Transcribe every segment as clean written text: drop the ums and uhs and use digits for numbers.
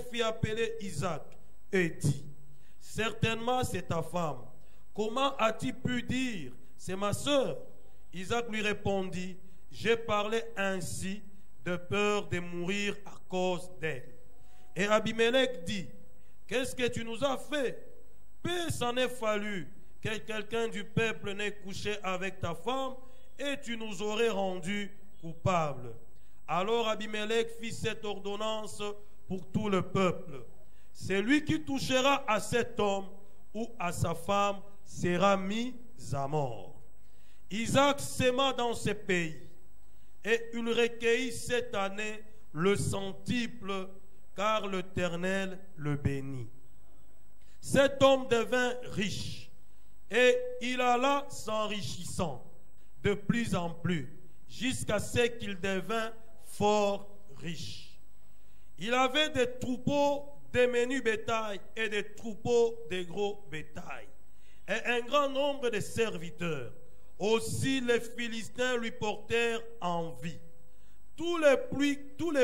fit appeler Isaac et dit, certainement c'est ta femme. Comment as-tu pu dire, c'est ma sœur? Isaac lui répondit, j'ai parlé ainsi de peur de mourir à cause d'elle. Et Abimelech dit, qu'est-ce que tu nous as fait? Peu s'en est fallu que quelqu'un du peuple n'ait couché avec ta femme et tu nous aurais rendus coupables. Alors Abimelech fit cette ordonnance pour tout le peuple. Celui qui touchera à cet homme ou à sa femme sera mis à mort. Isaac sema dans ce pays et il recueillit cette année le centuple, car l'Éternel le bénit. Cet homme devint riche et il alla s'enrichissant de plus en plus jusqu'à ce qu'il devint fort riche. Il avait des troupeaux de menus bétail et des troupeaux de gros bétail et un grand nombre de serviteurs. Aussi les Philistins lui portèrent envie. Tous les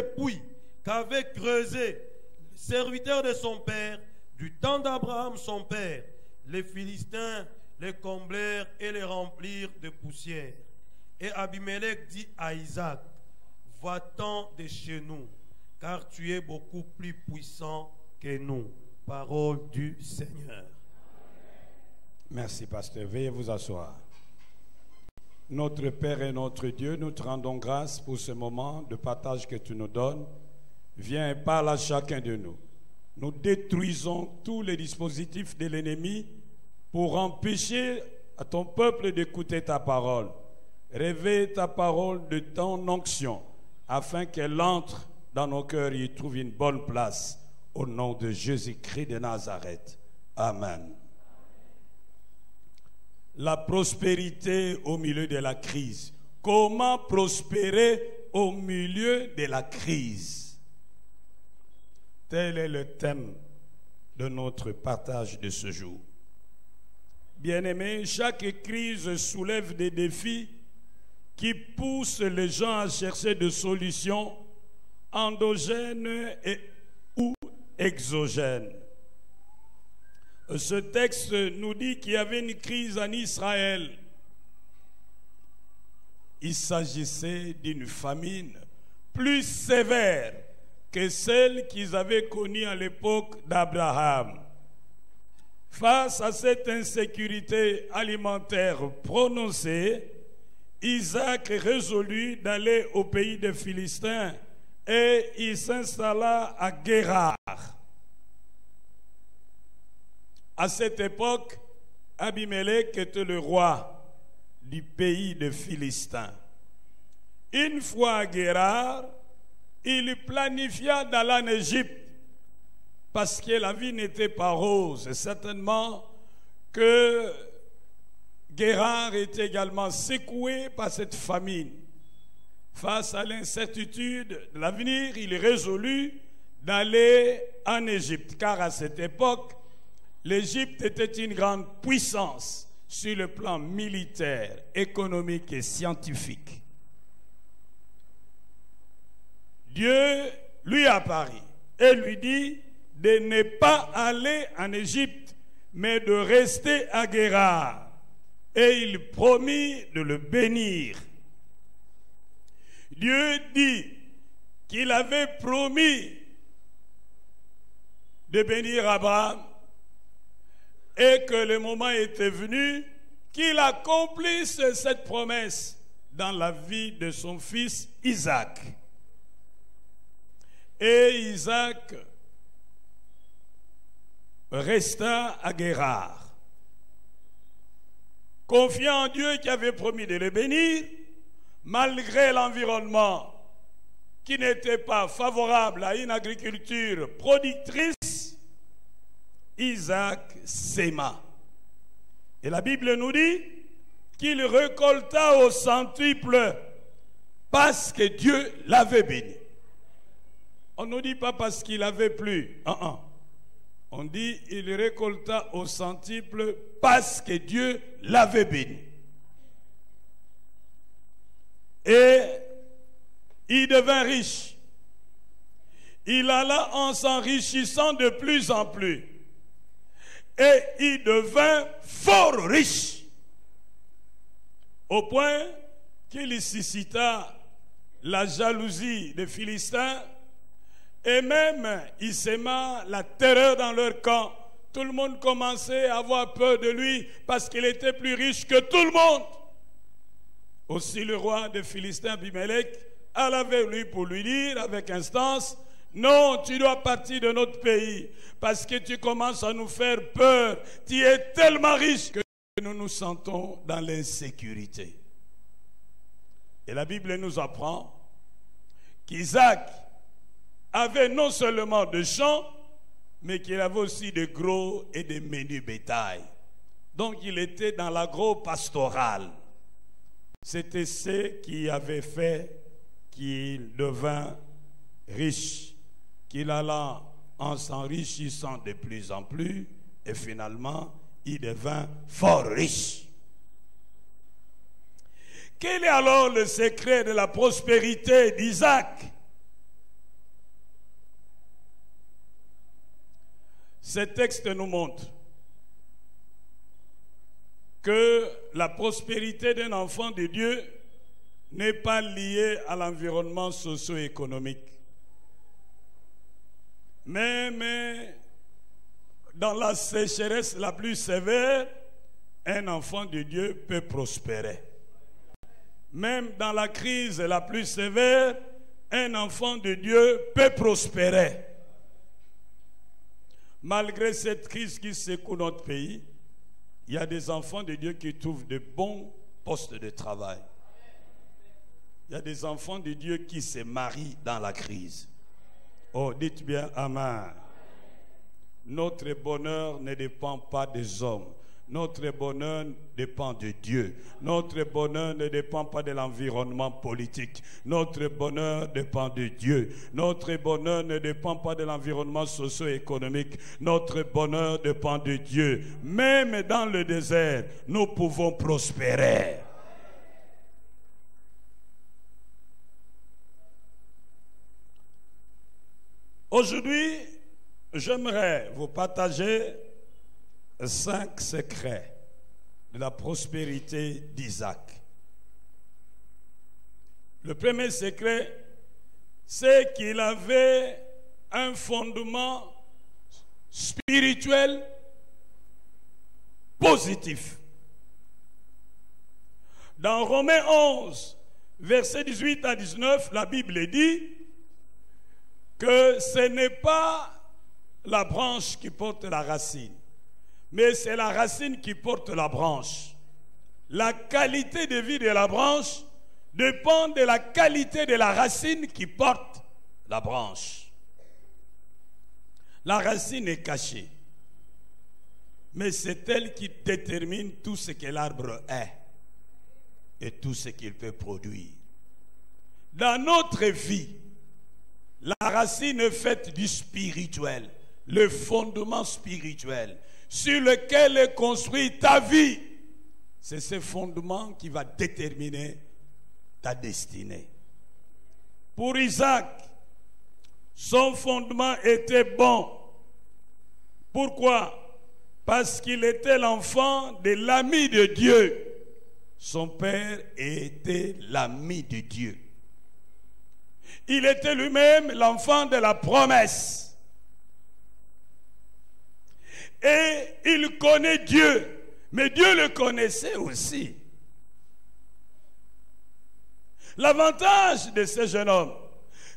puits qu'avait creusés les serviteurs de son père, du temps d'Abraham son père, les Philistins les comblèrent et les remplirent de poussière. Et Abimelech dit à Isaac, va-t'en de chez nous, car tu es beaucoup plus puissant que nous. Parole du Seigneur. Merci, pasteur. Veuillez vous asseoir. Notre Père et notre Dieu, nous te rendons grâce pour ce moment de partage que tu nous donnes. Viens et parle à chacun de nous. Nous détruisons tous les dispositifs de l'ennemi pour empêcher à ton peuple d'écouter ta parole. Réveille ta parole de ton onction afin qu'elle entre dans nos cœurs et y trouve une bonne place. Au nom de Jésus-Christ de Nazareth. Amen. La prospérité au milieu de la crise. Comment prospérer au milieu de la crise? Tel est le thème de notre partage de ce jour. Bien-aimés, chaque crise soulève des défis qui poussent les gens à chercher des solutions endogènes ou exogènes. Ce texte nous dit qu'il y avait une crise en Israël. Il s'agissait d'une famine plus sévère que celle qu'ils avaient connue à l'époque d'Abraham. Face à cette insécurité alimentaire prononcée, Isaac résolut d'aller au pays des Philistins et il s'installa à Guérar. À cette époque, Abimelech était le roi du pays des Philistins. Une fois à Guérar, il planifia d'aller en Égypte parce que la vie n'était pas rose. Et certainement que Guérar était également secoué par cette famine. Face à l'incertitude de l'avenir, il résolut d'aller en Égypte, car à cette époque, l'Égypte était une grande puissance sur le plan militaire, économique et scientifique. Dieu lui apparut et lui dit de ne pas aller en Égypte, mais de rester à Guérar. Et il promit de le bénir. Dieu dit qu'il avait promis de bénir Abraham et que le moment était venu qu'il accomplisse cette promesse dans la vie de son fils Isaac. Et Isaac resta à Guérar, confiant en Dieu qui avait promis de le bénir, malgré l'environnement qui n'était pas favorable à une agriculture productrice. Isaac sema. Et la Bible nous dit qu'il récolta au centuple parce que Dieu l'avait béni. On ne dit pas parce qu'il avait plu. On dit il récolta au centuple parce que Dieu l'avait béni. Et il devint riche. il alla en s'enrichissant de plus en plus. Et il devint fort riche, au point qu'il suscita la jalousie des Philistins, et même il sema la terreur dans leur camp. Tout le monde commençait à avoir peur de lui parce qu'il était plus riche que tout le monde. Aussi le roi des Philistins, Abimelech, alla vers lui pour lui dire avec instance: non, tu dois partir de notre pays parce que tu commences à nous faire peur. Tu es tellement riche que nous nous sentons dans l'insécurité. Et la Bible nous apprend qu'Isaac avait non seulement de champs, mais qu'il avait aussi de gros et de menus bétail. Donc il était dans l'agro-pastoral. C'était ce qui avait fait qu'il devint riche, qu'il alla en s'enrichissant de plus en plus, et finalement, il devint fort riche. Quel est alors le secret de la prospérité d'Isaac? Ce texte nous montre que la prospérité d'un enfant de Dieu n'est pas liée à l'environnement socio-économique. Mais dans la sécheresse la plus sévère, un enfant de Dieu peut prospérer. Même dans la crise la plus sévère, un enfant de Dieu peut prospérer. Malgré cette crise qui secoue notre pays, il y a des enfants de Dieu qui trouvent de bons postes de travail. Il y a des enfants de Dieu qui se marient dans la crise. Oh, dites bien Amen. Notre bonheur ne dépend pas des hommes. Notre bonheur dépend de Dieu. Notre bonheur ne dépend pas de l'environnement politique. Notre bonheur dépend de Dieu. Notre bonheur ne dépend pas de l'environnement socio-économique. Notre bonheur dépend de Dieu. Même dans le désert, nous pouvons prospérer. Aujourd'hui, j'aimerais vous partager 5 secrets de la prospérité d'Isaac. Le premier secret, c'est qu'il avait un fondement spirituel positif. Dans Romains 11, versets 18 à 19, la Bible dit que ce n'est pas la branche qui porte la racine, mais c'est la racine qui porte la branche. La qualité de vie de la branche dépend de la qualité de la racine qui porte la branche. La racine est cachée, mais c'est elle qui détermine tout ce que l'arbre est et tout ce qu'il peut produire. Dans notre vie, la racine est faite du spirituel, le fondement spirituel sur lequel est construite ta vie. C'est ce fondement qui va déterminer ta destinée. Pour Isaac, son fondement était bon. Pourquoi? Parce qu'il était l'enfant de l'ami de Dieu. Son père était l'ami de Dieu. Il était lui-même l'enfant de la promesse. Et il connaît Dieu, mais Dieu le connaissait aussi. L'avantage de ce jeune homme,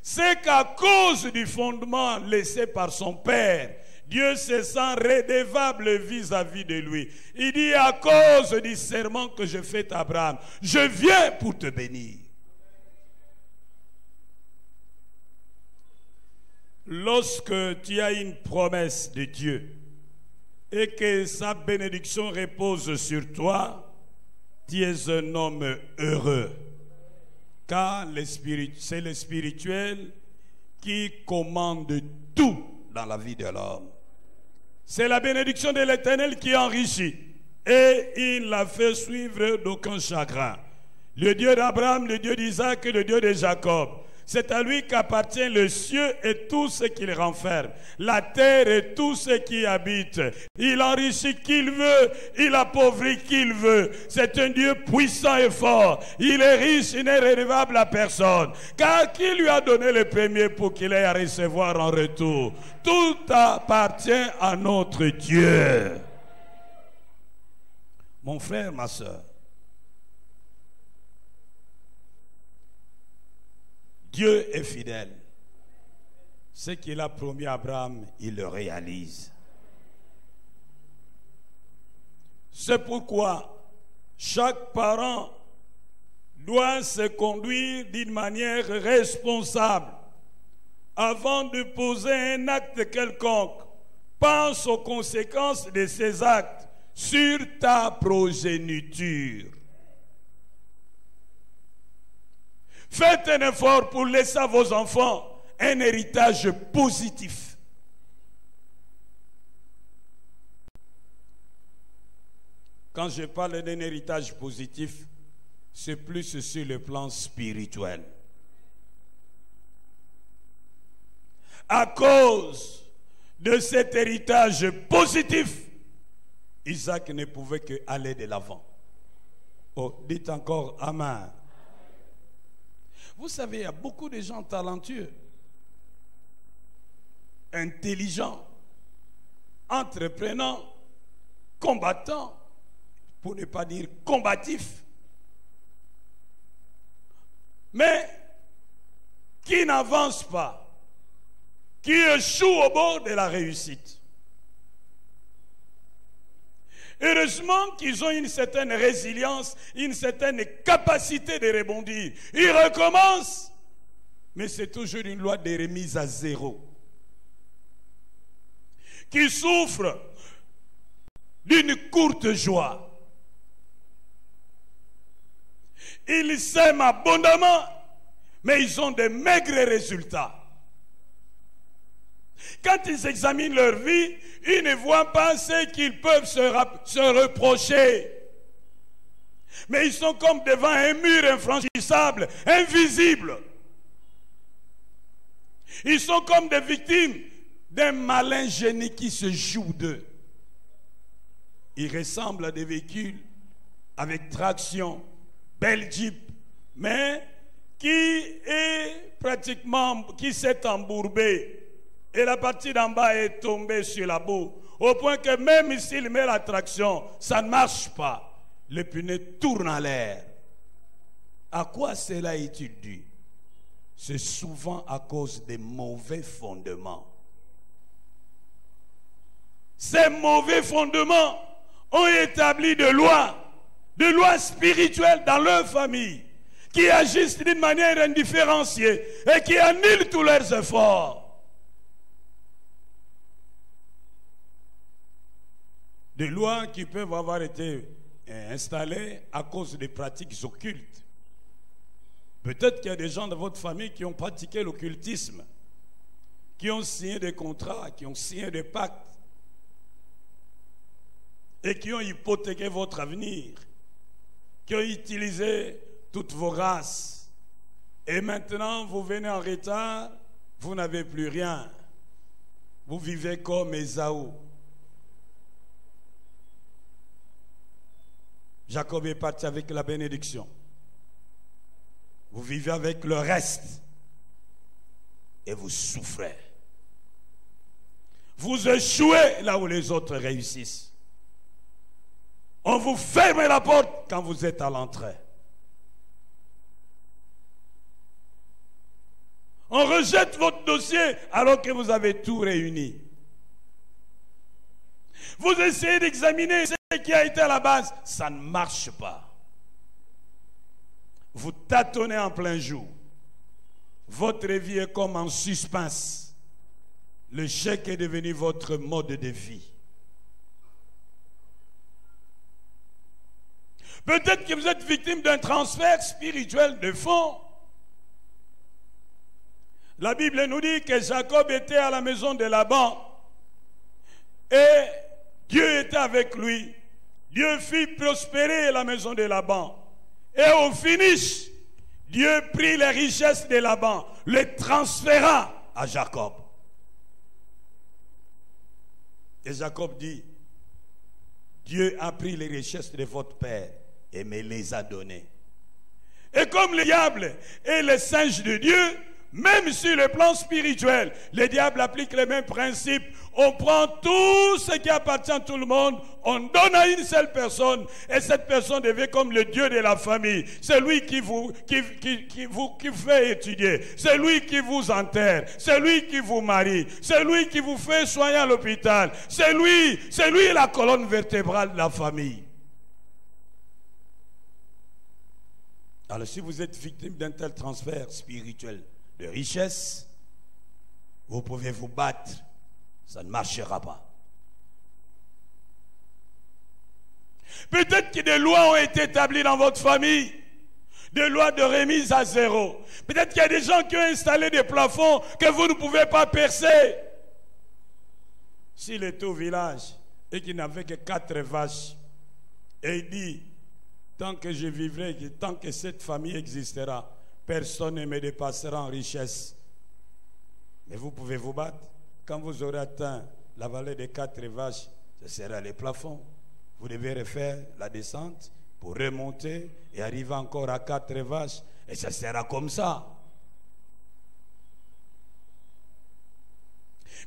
c'est qu'à cause du fondement laissé par son père, Dieu se sent redevable vis-à-vis de lui. Il dit: à cause du serment que je fais à Abraham, je viens pour te bénir. Lorsque tu as une promesse de Dieu et que sa bénédiction repose sur toi, tu es un homme heureux. Car c'est le spirituel qui commande tout dans la vie de l'homme. C'est la bénédiction de l'Éternel qui enrichit. Et il l'a fait suivre d'aucun chagrin. Le Dieu d'Abraham, le Dieu d'Isaac et le Dieu de Jacob. C'est à lui qu'appartient le ciel et tout ce qu'il renferme, la terre et tout ce qui y habite. Il enrichit qui il veut, il appauvrit qui il veut. C'est un Dieu puissant et fort. Il est riche, il n'est redevable à personne. Car qui lui a donné le premier pour qu'il ait à recevoir en retour? Tout appartient à notre Dieu. Mon frère, ma soeur, Dieu est fidèle. Ce qu'il a promis à Abraham, il le réalise. C'est pourquoi chaque parent doit se conduire d'une manière responsable. Avant de poser un acte quelconque, pense aux conséquences de ces actes sur ta progéniture. Faites un effort pour laisser à vos enfants un héritage positif. Quand je parle d'un héritage positif, c'est plus sur le plan spirituel. À cause de cet héritage positif, Isaac ne pouvait qu'aller de l'avant. Oh, dites encore Amen. Vous savez, il y a beaucoup de gens talentueux, intelligents, entreprenants, combattants, pour ne pas dire combatifs, mais qui n'avancent pas, qui échouent au bord de la réussite. Heureusement qu'ils ont une certaine résilience, une certaine capacité de rebondir. Ils recommencent, mais c'est toujours une loi de remise à zéro. Qui souffrent d'une courte joie. Ils s'aiment abondamment, mais ils ont de maigres résultats. Quand ils examinent leur vie, ils ne voient pas ce qu'ils peuvent se reprocher. Mais ils sont comme devant un mur infranchissable, invisible. Ils sont comme des victimes d'un malin génie qui se joue d'eux. Ils ressemblent à des véhicules avec traction, belle Jeep, mais qui s'est embourbé. Et la partie d'en bas est tombée sur la boue. Au point que même s'il met la traction, ça ne marche pas. Le pneu tourne en l'air. À quoi cela est-il dû? C'est souvent à cause des mauvais fondements. Ces mauvais fondements ont établi des lois spirituelles dans leur famille, qui agissent d'une manière indifférenciée et qui annulent tous leurs efforts. Des lois qui peuvent avoir été installées à cause des pratiques occultes. Peut-être qu'il y a des gens de votre famille qui ont pratiqué l'occultisme, qui ont signé des contrats, qui ont signé des pactes et qui ont hypothéqué votre avenir, qui ont utilisé toutes vos races. Et maintenant, vous venez en retard, vous n'avez plus rien. Vous vivez comme Ésaü. Jacob est parti avec la bénédiction. Vous vivez avec le reste et vous souffrez. Vous échouez là où les autres réussissent. On vous ferme la porte quand vous êtes à l'entrée. On rejette votre dossier alors que vous avez tout réuni. Vous essayez d'examiner ce qui a été à la base, ça ne marche pas. Vous tâtonnez en plein jour. Votre vie est comme en suspense. Le chèque est devenu votre mode de vie. Peut-être que vous êtes victime d'un transfert spirituel de fonds. La Bible nous dit que Jacob était à la maison de Laban et Dieu était avec lui. Dieu fit prospérer la maison de Laban. Et au finish, Dieu prit les richesses de Laban, les transféra à Jacob. Et Jacob dit, Dieu a pris les richesses de votre père et me les a données. Et comme le diable est le singe de Dieu, même sur le plan spirituel, le diable applique les mêmes principes. On prend tout ce qui appartient à tout le monde, on donne à une seule personne, et cette personne devient comme le Dieu de la famille. C'est lui qui vous fait étudier, c'est lui qui vous enterre, c'est lui qui vous marie, c'est lui qui vous fait soigner à l'hôpital, c'est lui la colonne vertébrale de la famille. Alors si vous êtes victime d'un tel transfert spirituel de richesse, vous pouvez vous battre, ça ne marchera pas. Peut-être que des lois ont été établies dans votre famille, des lois de remise à zéro. Peut-être qu'il y a des gens qui ont installé des plafonds que vous ne pouvez pas percer. S'il était au village et qu'il n'avait que 4 vaches, et il dit, tant que je vivrai, tant que cette famille existera, personne ne me dépassera en richesse. Mais vous pouvez vous battre. Quand vous aurez atteint la vallée des 4 vaches, ce sera les plafonds. Vous devez refaire la descente pour remonter et arriver encore à 4 vaches. Et ça sera comme ça.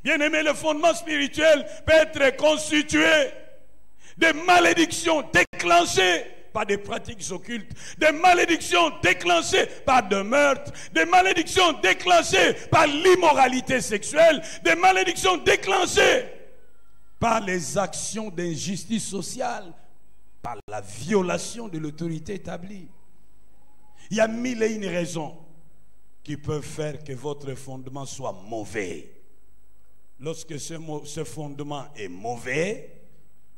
Bien aimé, le fondement spirituel peut être constitué de malédictions déclenchées par des pratiques occultes, des malédictions déclenchées par des meurtres, des malédictions déclenchées par l'immoralité sexuelle, des malédictions déclenchées par les actions d'injustice sociale, par la violation de l'autorité établie. Il y a 1001 raisons qui peuvent faire que votre fondement soit mauvais. Lorsque ce fondement est mauvais,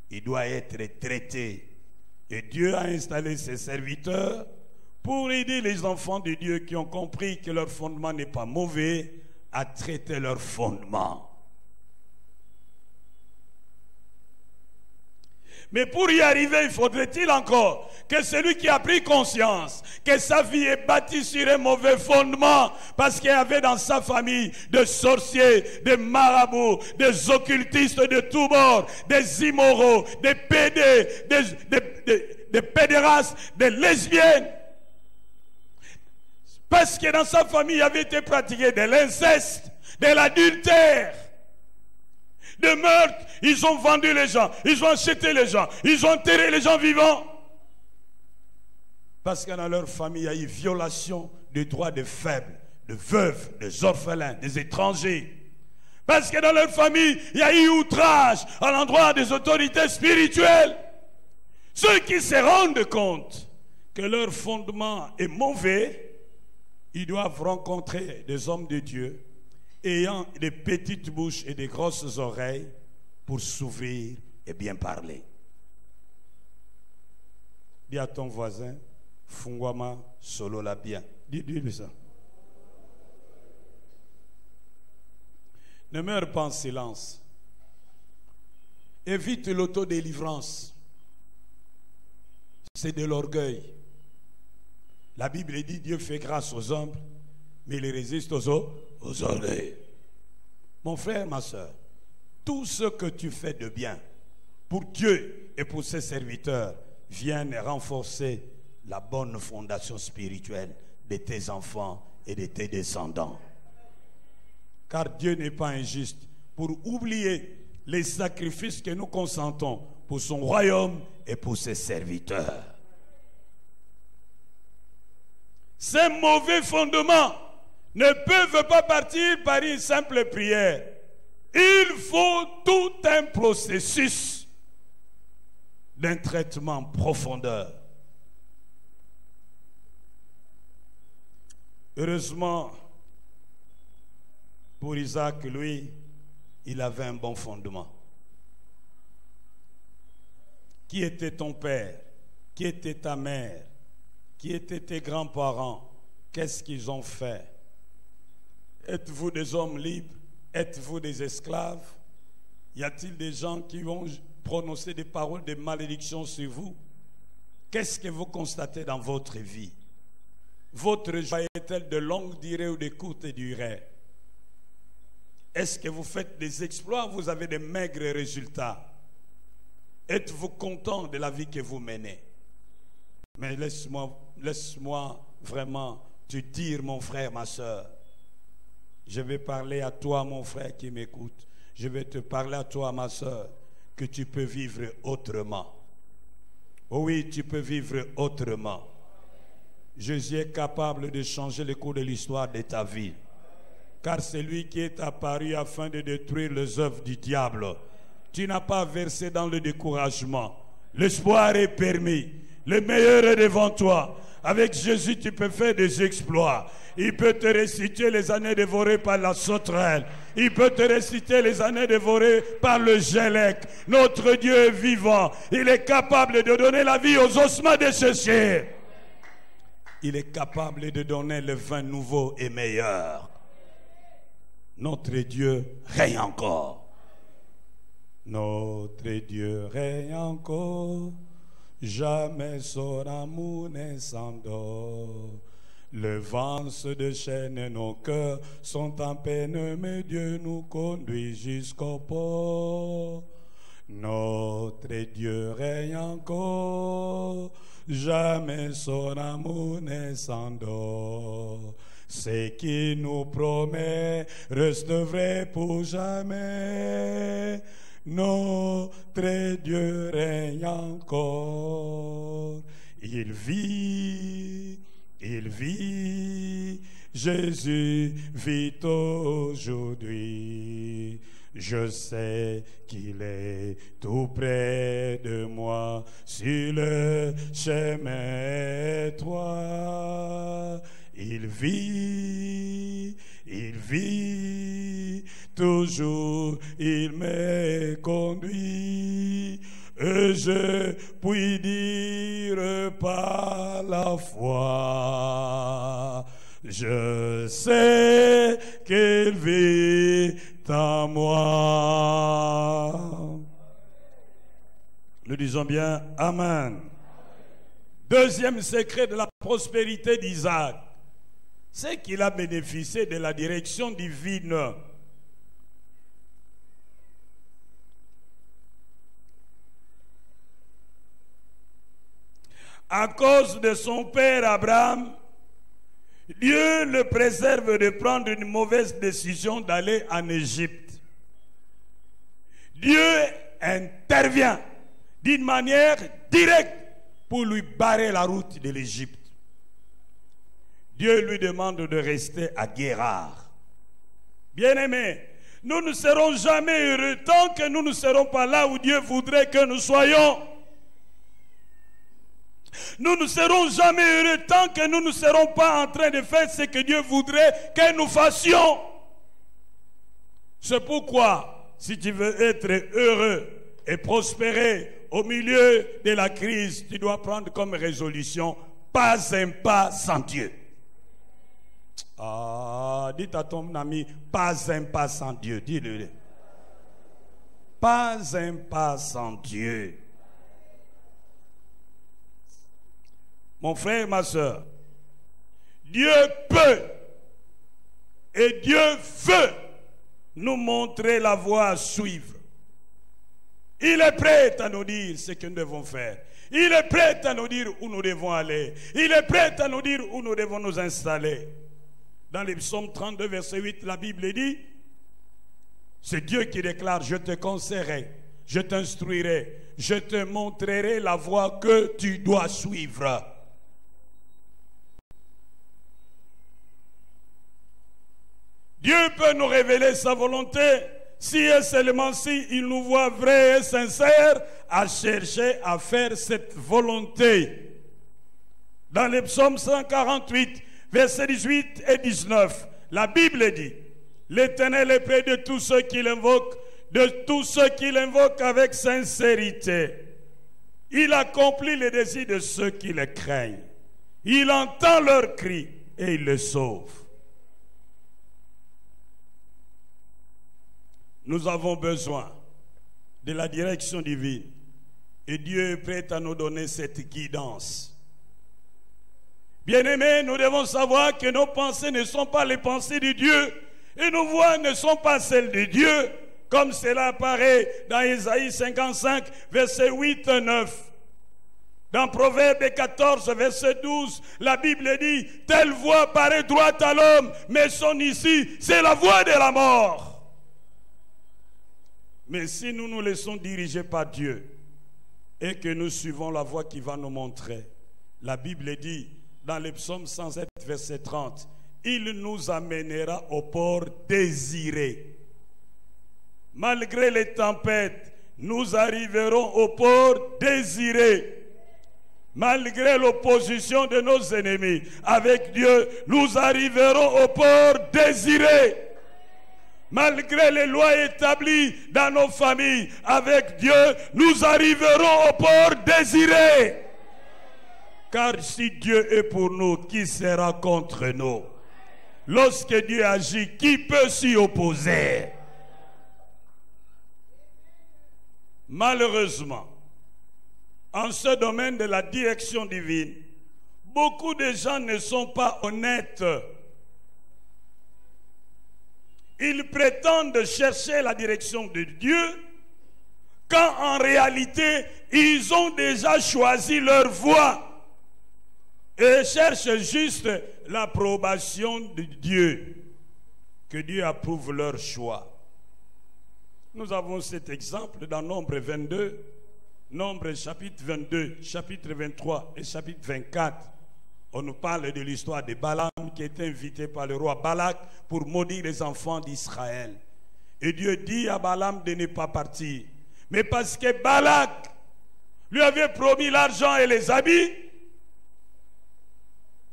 il doit être traité. Et Dieu a installé ses serviteurs pour aider les enfants de Dieu qui ont compris que leur fondement n'est pas mauvais à traiter leur fondement. Mais pour y arriver, il faudrait-il encore que celui qui a pris conscience que sa vie est bâtie sur un mauvais fondement parce qu'il y avait dans sa famille des sorciers, des marabouts, des occultistes de tous bords, des immoraux, des pédés, des pédérastes, des lesbiennes. Parce que dans sa famille avait été pratiqué de l'inceste, de l'adultère, de meurtre. Ils ont vendu les gens, ils ont acheté les gens, ils ont enterré les gens vivants. Parce que dans leur famille, il y a eu violation des droits des faibles, des veuves, des orphelins, des étrangers. Parce que dans leur famille, il y a eu outrage à l'endroit des autorités spirituelles. Ceux qui se rendent compte que leur fondement est mauvais, ils doivent rencontrer des hommes de Dieu ayant des petites bouches et des grosses oreilles pour s'ouvrir et bien parler. Dis à ton voisin, Fungwama solo la bien. Dis-lui ça. Ne meurs pas en silence. Évite l'autodélivrance. C'est de l'orgueil. La Bible dit Dieu fait grâce aux humbles, mais il résiste aux orgueils. Mon frère, ma soeur, tout ce que tu fais de bien pour Dieu et pour ses serviteurs vienne renforcer la bonne fondation spirituelle de tes enfants et de tes descendants. Car Dieu n'est pas injuste pour oublier les sacrifices que nous consentons pour son royaume et pour ses serviteurs. Ces mauvais fondements ne peuvent pas partir par une simple prière. Il faut tout un processus d'un traitement en profondeur. Heureusement, pour Isaac, lui, il avait un bon fondement. Qui était ton père? Qui était ta mère? Qui étaient tes grands-parents? Qu'est-ce qu'ils ont fait? Êtes-vous des hommes libres? Êtes-vous des esclaves? Y a-t-il des gens qui ont prononcé des paroles de malédiction sur vous? Qu'est-ce que vous constatez dans votre vie? Votre joie est-elle de longue durée ou de courte durée? Est-ce que vous faites des exploits, vous avez des maigres résultats? Êtes-vous content de la vie que vous menez? Mais laisse-moi vraiment te dire, mon frère, ma soeur. Je vais parler à toi, mon frère qui m'écoute. Je vais te parler à toi, ma soeur, que tu peux vivre autrement. Oh oui, tu peux vivre autrement. Jésus est capable de changer le cours de l'histoire de ta vie. Car c'est lui qui est apparu afin de détruire les œuvres du diable. Tu n'as pas versé dans le découragement. L'espoir est permis. Le meilleur est devant toi. Avec Jésus, tu peux faire des exploits. Il peut te restituer les années dévorées par la sauterelle. Il peut te restituer les années dévorées par le gélec. Notre Dieu est vivant. Il est capable de donner la vie aux ossements desséchés. Il est capable de donner le vin nouveau et meilleur. Notre Dieu règne encore. Notre Dieu règne encore. Jamais son amour ne s'endort. Le vent se déchaîne, nos cœurs sont en peine, mais Dieu nous conduit jusqu'au port. Notre Dieu règne encore, jamais son amour ne s'endort. Ce qui nous promet reste vrai pour jamais. Notre Dieu règne encore. Il vit, Jésus vit aujourd'hui. Je sais qu'il est tout près de moi sur le chemin étroit. Il vit, toujours il me conduit. Et je puis dire par la foi, je sais qu'il vit en moi. Nous disons bien Amen. Deuxième secret de la prospérité d'Isaac, c'est qu'il a bénéficié de la direction divine. À cause de son père Abraham, Dieu le préserve de prendre une mauvaise décision d'aller en Égypte. Dieu intervient d'une manière directe pour lui barrer la route de l'Égypte. Dieu lui demande de rester à Guérard. Bien-aimés, nous ne serons jamais heureux tant que nous ne serons pas là où Dieu voudrait que nous soyons. Nous ne serons jamais heureux tant que nous ne serons pas en train de faire ce que Dieu voudrait que nous fassions. C'est pourquoi, si tu veux être heureux et prospérer au milieu de la crise, tu dois prendre comme résolution, pas un pas sans Dieu. Ah, dites à ton ami, pas un pas sans Dieu. Dis-le. Pas un pas sans Dieu. Mon frère, ma soeur, Dieu peut et Dieu veut nous montrer la voie à suivre. Il est prêt à nous dire ce que nous devons faire. Il est prêt à nous dire où nous devons aller. Il est prêt à nous dire où nous devons nous installer. Dans les psaumes 32, verset 8, la Bible dit, c'est Dieu qui déclare, je te conseillerai, je t'instruirai, je te montrerai la voie que tu dois suivre. Dieu peut nous révéler sa volonté si et seulement si il nous voit vrais et sincères à chercher à faire cette volonté. Dans les psaumes 148, versets 18 et 19, la Bible dit, l'Éternel est près de tous ceux qui l'invoquent, avec sincérité. Il accomplit les désirs de ceux qui le craignent. Il entend leurs cris et il les sauve. Nous avons besoin de la direction divine. Et Dieu est prêt à nous donner cette guidance. Bien-aimés, nous devons savoir que nos pensées ne sont pas les pensées de Dieu et nos voix ne sont pas celles de Dieu, comme cela apparaît dans Ésaïe 55, versets 8 et 9. Dans Proverbe 14, verset 12, la Bible dit, telle voix paraît droite à l'homme, mais son issue, c'est la voix de la mort. Mais si nous nous laissons diriger par Dieu et que nous suivons la voie qui va nous montrer, la Bible dit, dans le psaume 107, verset 30, il nous amènera au port désiré. Malgré les tempêtes, nous arriverons au port désiré. Malgré l'opposition de nos ennemis, avec Dieu, nous arriverons au port désiré. Malgré les lois établies dans nos familles, avec Dieu, nous arriverons au port désiré. Car si Dieu est pour nous, qui sera contre nous? Lorsque Dieu agit, qui peut s'y opposer? Malheureusement, en ce domaine de la direction divine, beaucoup de gens ne sont pas honnêtes. Ils prétendent chercher la direction de Dieu, quand en réalité, ils ont déjà choisi leur voie et cherchent juste l'approbation de Dieu, que Dieu approuve leur choix. Nous avons cet exemple dans Nombre 22, Nombre chapitre 22, chapitre 23 et chapitre 24. On nous parle de l'histoire de Balaam qui était invité par le roi Balak pour maudire les enfants d'Israël. Et Dieu dit à Balaam de ne pas partir. Mais parce que Balak lui avait promis l'argent et les habits,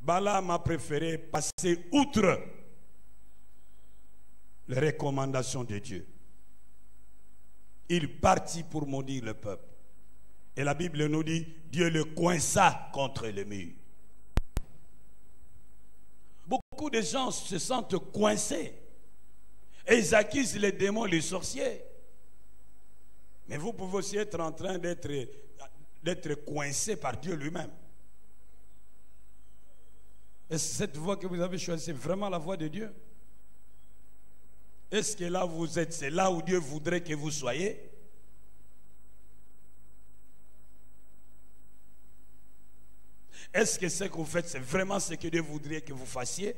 Balaam a préféré passer outre les recommandations de Dieu. Il partit pour maudire le peuple. Et la Bible nous dit, Dieu le coinça contre le mur. Beaucoup de gens se sentent coincés. Et ils accusent les démons, les sorciers. Mais vous pouvez aussi être en train d'être coincé par Dieu lui-même. Est-ce que cette voie que vous avez choisie, c'est vraiment la voie de Dieu? Est-ce que là où vous êtes, c'est là où Dieu voudrait que vous soyez? Est-ce que ce que vous faites, c'est vraiment ce que Dieu voudrait que vous fassiez?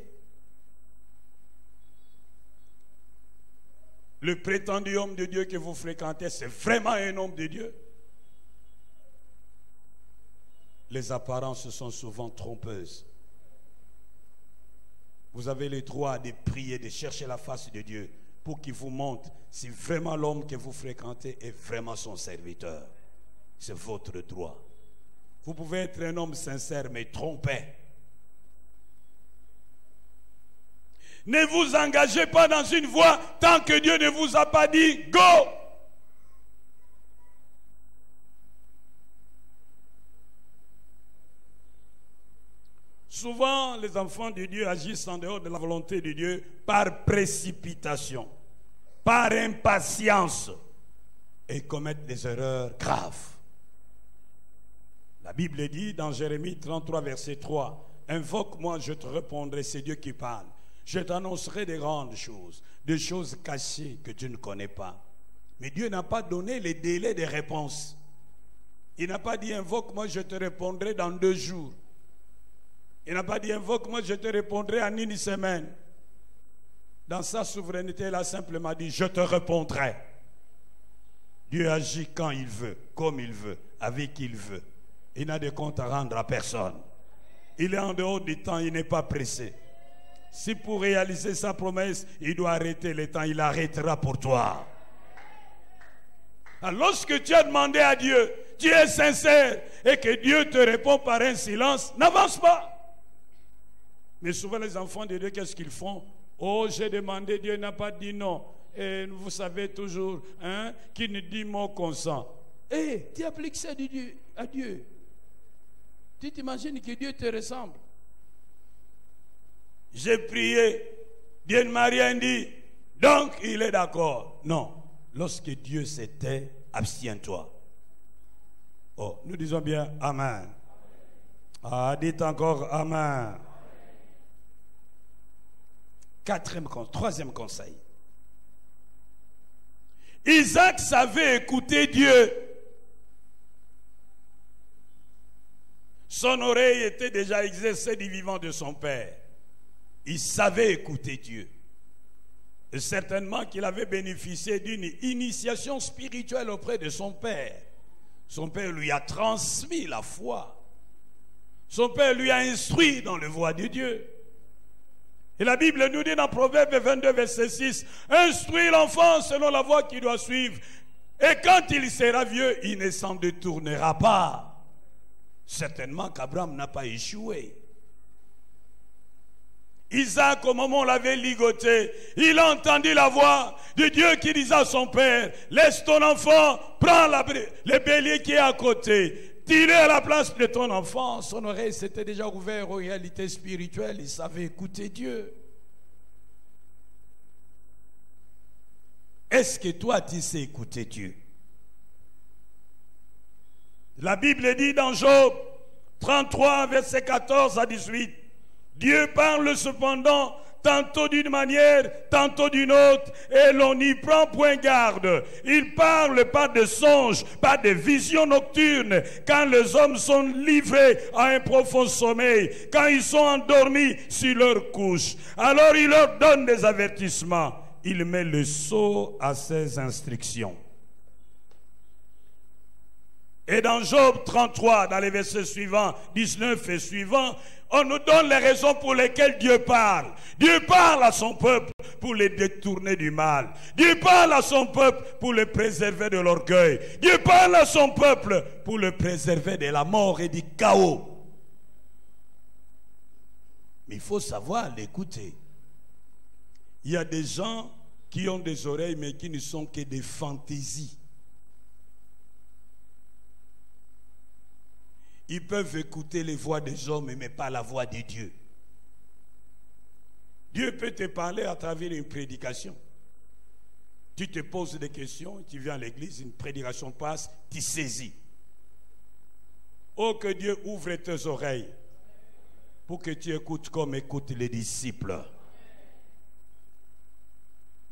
Le prétendu homme de Dieu que vous fréquentez, c'est vraiment un homme de Dieu? Les apparences sont souvent trompeuses. Vous avez le droit de prier, de chercher la face de Dieu pour qu'il vous montre si vraiment l'homme que vous fréquentez est vraiment son serviteur. C'est votre droit. Vous pouvez être un homme sincère mais trompé. Ne vous engagez pas dans une voie tant que Dieu ne vous a pas dit « Go ». Souvent, les enfants de Dieu agissent en dehors de la volonté de Dieu par précipitation, par impatience et commettent des erreurs graves. La Bible dit dans Jérémie 33, verset 3, « Invoque-moi, je te répondrai, c'est Dieu qui parle. Je t'annoncerai des grandes choses, des choses cachées que tu ne connais pas. » Mais Dieu n'a pas donné les délais de réponse. Il n'a pas dit « Invoque-moi, je te répondrai dans 2 jours. » Il n'a pas dit « Invoque-moi, je te répondrai en 1 semaine. » Dans sa souveraineté, il a simplement dit « Je te répondrai. » Dieu agit quand il veut, comme il veut, avec qui il veut. Il n'a de compte à rendre à personne. Il est en dehors du temps, il n'est pas pressé. Si pour réaliser sa promesse, il doit arrêter le temps, il arrêtera pour toi. Alors, lorsque tu as demandé à Dieu, tu es sincère et que Dieu te répond par un silence, n'avance pas. Mais souvent les enfants de Dieu, qu'est-ce qu'ils font? Oh, j'ai demandé, Dieu n'a pas dit non. Et vous savez toujours, hein, qui ne dit mot consent. Eh, tu appliques ça à Dieu. Tu t'imagines que Dieu te ressemble. J'ai prié, Dieu ne m'a rien dit, donc il est d'accord. Non, lorsque Dieu s'était, abstiens-toi. Oh, nous disons bien Amen. Ah, dites encore Amen. Troisième conseil. Isaac savait écouter Dieu. Son oreille était déjà exercée du vivant de son père. Il savait écouter Dieu. Et certainement qu'il avait bénéficié d'une initiation spirituelle auprès de son père. Son père lui a transmis la foi. Son père lui a instruit dans la voie de Dieu. Et la Bible nous dit dans Proverbe 22, verset 6, « Instruis l'enfant selon la voie qu'il doit suivre, et quand il sera vieux, il ne s'en détournera pas. » Certainement qu'Abraham n'a pas échoué. Isaac, au moment où on l'avait ligoté, il a entendu la voix de Dieu qui disait à son père, « Laisse ton enfant, prends le bélier qui est à côté, tire à la place de ton enfant. » Son oreille s'était déjà ouverte aux réalités spirituelles, il savait écouter Dieu. Est-ce que toi tu sais écouter Dieu? La Bible dit dans Job 33, verset 14 à 18, Dieu parle cependant tantôt d'une manière, tantôt d'une autre, et l'on n'y prend point garde. Il parle pas de songes, pas de visions nocturnes, quand les hommes sont livrés à un profond sommeil, quand ils sont endormis sur leur couche. Alors il leur donne des avertissements. Il met le sceau à ses instructions. Et dans Job 33, dans les versets suivants, 19 et suivants, on nous donne les raisons pour lesquelles Dieu parle. Dieu parle à son peuple pour les détourner du mal. Dieu parle à son peuple pour les préserver de l'orgueil. Dieu parle à son peuple pour le préserver de la mort et du chaos. Mais il faut savoir l'écouter. Il y a des gens qui ont des oreilles mais qui ne sont que des fantaisies. Ils peuvent écouter les voix des hommes, mais pas la voix de Dieu. Dieu peut te parler à travers une prédication. Tu te poses des questions, tu viens à l'église, une prédication passe, tu saisis. Oh, que Dieu ouvre tes oreilles pour que tu écoutes comme écoutent les disciples.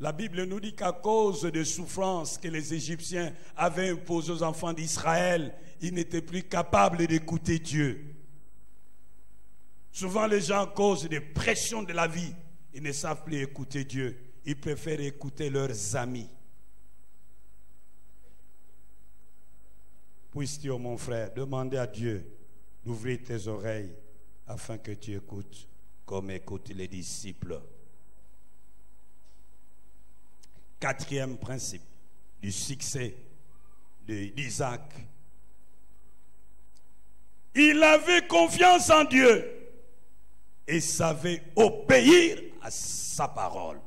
La Bible nous dit qu'à cause des souffrances que les Égyptiens avaient imposées aux enfants d'Israël, ils n'étaient plus capables d'écouter Dieu. Souvent les gens, à cause des pressions de la vie, ils ne savent plus écouter Dieu. Ils préfèrent écouter leurs amis. Puisses-tu, oh mon frère, demander à Dieu d'ouvrir tes oreilles afin que tu écoutes comme écoutent les disciples. Quatrième principe du succès d'Isaac. Il avait confiance en Dieu et savait obéir à sa parole.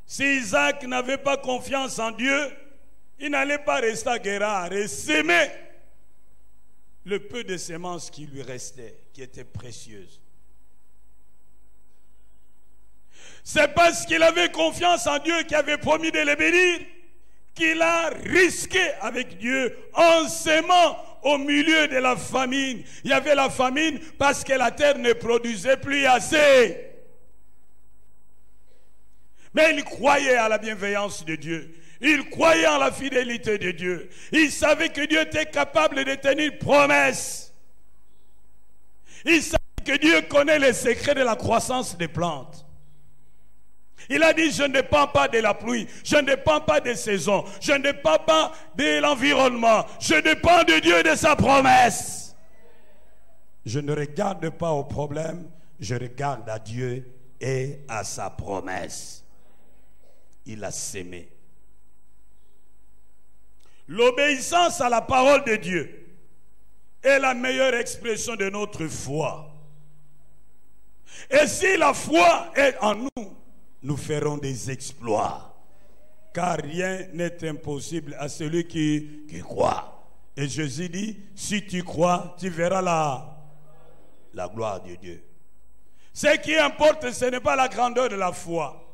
Si Isaac n'avait pas confiance en Dieu, il n'allait pas rester à Guérard et s'aimer le peu de semences qui lui restaient, qui étaient précieuses. C'est parce qu'il avait confiance en Dieu qui avait promis de les bénir qu'il a risqué avec Dieu en s'aimant au milieu de la famine. Il y avait la famine parce que la terre ne produisait plus assez. Mais il croyait à la bienveillance de Dieu. Il croyait en la fidélité de Dieu. Il savait que Dieu était capable de tenir promesse. Il savait que Dieu connaît les secrets de la croissance des plantes. Il a dit, je ne dépends pas de la pluie, je ne dépends pas des saisons, je ne dépends pas de l'environnement, je dépends de Dieu et de sa promesse. Je ne regarde pas au problème, je regarde à Dieu et à sa promesse. Il a sémé. L'obéissance à la parole de Dieu est la meilleure expression de notre foi. Et si la foi est en nous, nous ferons des exploits. Car rien n'est impossible à celui qui croit. Et Jésus dit, si tu crois, tu verras la gloire de Dieu. Ce qui importe, ce n'est pas la grandeur de la foi.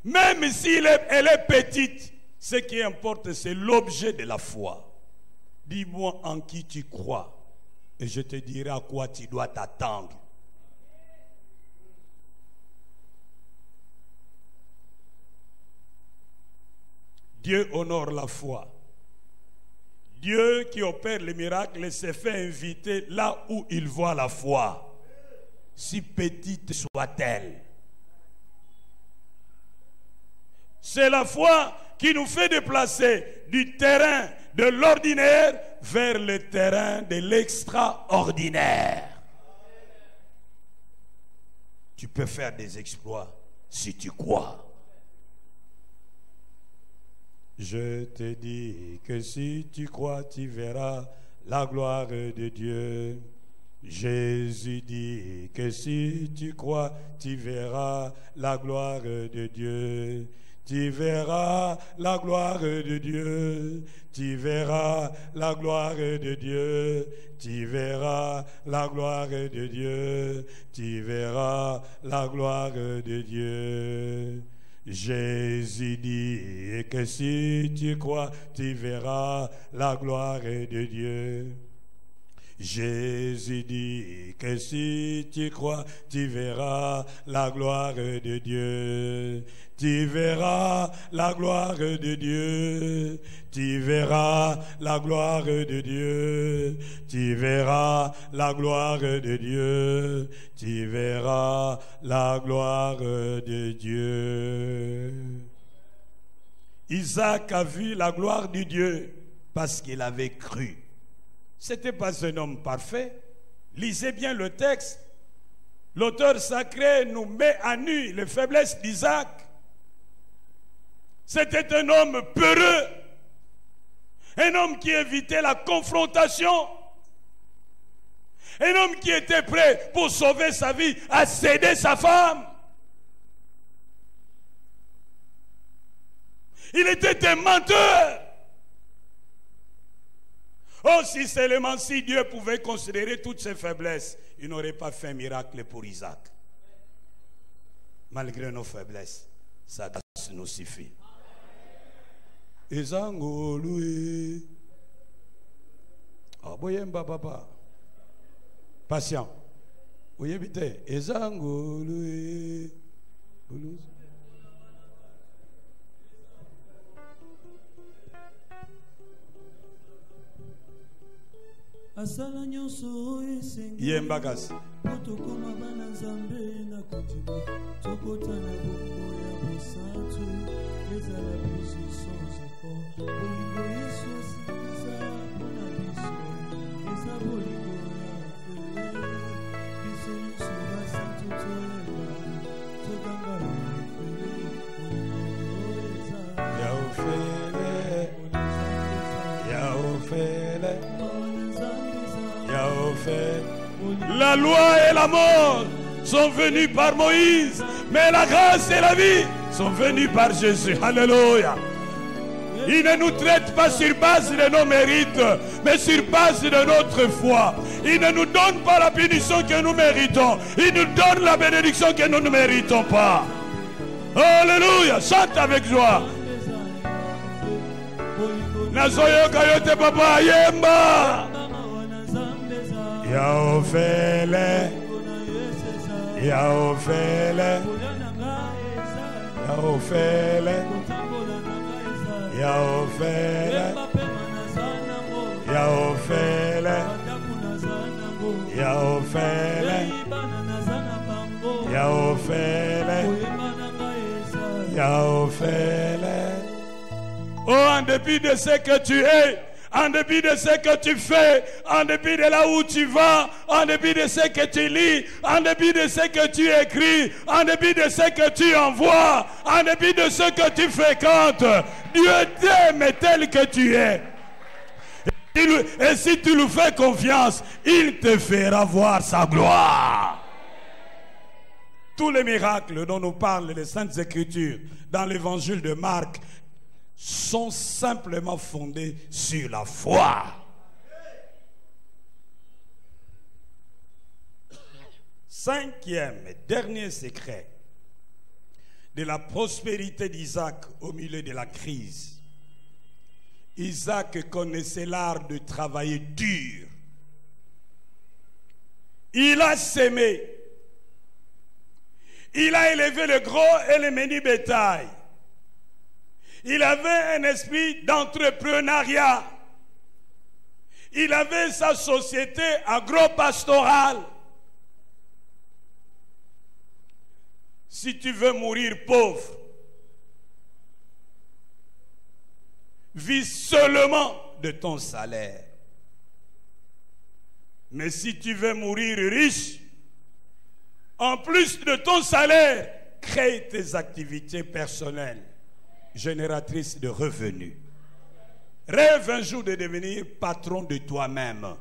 Même si elle est petite, ce qui importe, c'est l'objet de la foi. dis-moi en qui tu crois et je te dirai à quoi tu dois t'attendre. Dieu honore la foi. Dieu qui opère les miracles se fait inviter là où il voit la foi, si petite soit-elle. C'est la foi qui nous fait déplacer du terrain de l'ordinaire vers le terrain de l'extraordinaire. Tu peux faire des exploits si tu crois. Je te dis que si tu crois, tu verras la gloire de Dieu. Jésus dit que si tu crois, tu verras la gloire de Dieu. Tu verras la gloire de Dieu. Tu verras la gloire de Dieu. Tu verras la gloire de Dieu. Tu verras la gloire de Dieu. Jésus dit que si tu crois, tu verras la gloire de Dieu. Jésus dit que si tu crois, tu verras la gloire de Dieu. Tu verras la gloire de Dieu. Tu verras la gloire de Dieu. Tu verras la gloire de Dieu. Tu verras la gloire de Dieu. Isaac a vu la gloire de Dieu parce qu'il avait cru. Ce n'était pas un homme parfait. Lisez bien le texte. L'auteur sacré nous met à nu les faiblesses d'Isaac. C'était un homme peureux, un homme qui évitait la confrontation, un homme qui était prêt pour sauver sa vie à céder sa femme. Il était un menteur. Oh, si seulement si Dieu pouvait considérer toutes ses faiblesses, il n'aurait pas fait un miracle pour Isaac. Malgré nos faiblesses, sa grâce nous suffit. Ezangolue. Ah, boyemba papa. Patient. Voyez vite. Ezangolue. Yembagas. La loi et la mort sont venus par Moïse, mais la grâce et la vie sont venus par Jésus. Alléluia. Il ne nous traite pas sur base de nos mérites, mais sur base de notre foi. Il ne nous donne pas la bénédiction que nous méritons. Il nous donne la bénédiction que nous ne méritons pas. Alléluia. Chante avec joie. Nazoyo kayote papa yemba. Yaofele, Yaofele, Yaofele, Yaofele, Yaofele, Yaofele, Yaofele, Yaofele. Oh, en dépit de ce que tu es, en dépit de ce que tu fais, en dépit de là où tu vas, en dépit de ce que tu lis, en dépit de ce que tu écris, en dépit de ce que tu envoies, en dépit de ce que tu fréquentes, Dieu t'aime tel que tu es. Et si tu lui fais confiance, il te fera voir sa gloire. Tous les miracles dont nous parlent les Saintes Écritures dans l'évangile de Marc sont simplement fondés sur la foi. Cinquième et dernier secret de la prospérité d'Isaac au milieu de la crise. Isaac connaissait l'art de travailler dur. Il a sémé. Il a élevé le gros et le menu bétail. Il avait un esprit d'entrepreneuriat. Il avait sa société agro-pastorale. Si tu veux mourir pauvre, vis seulement de ton salaire. Mais si tu veux mourir riche, en plus de ton salaire, crée tes activités personnelles, génératrices de revenus. Rêve un jour de devenir patron de toi-même.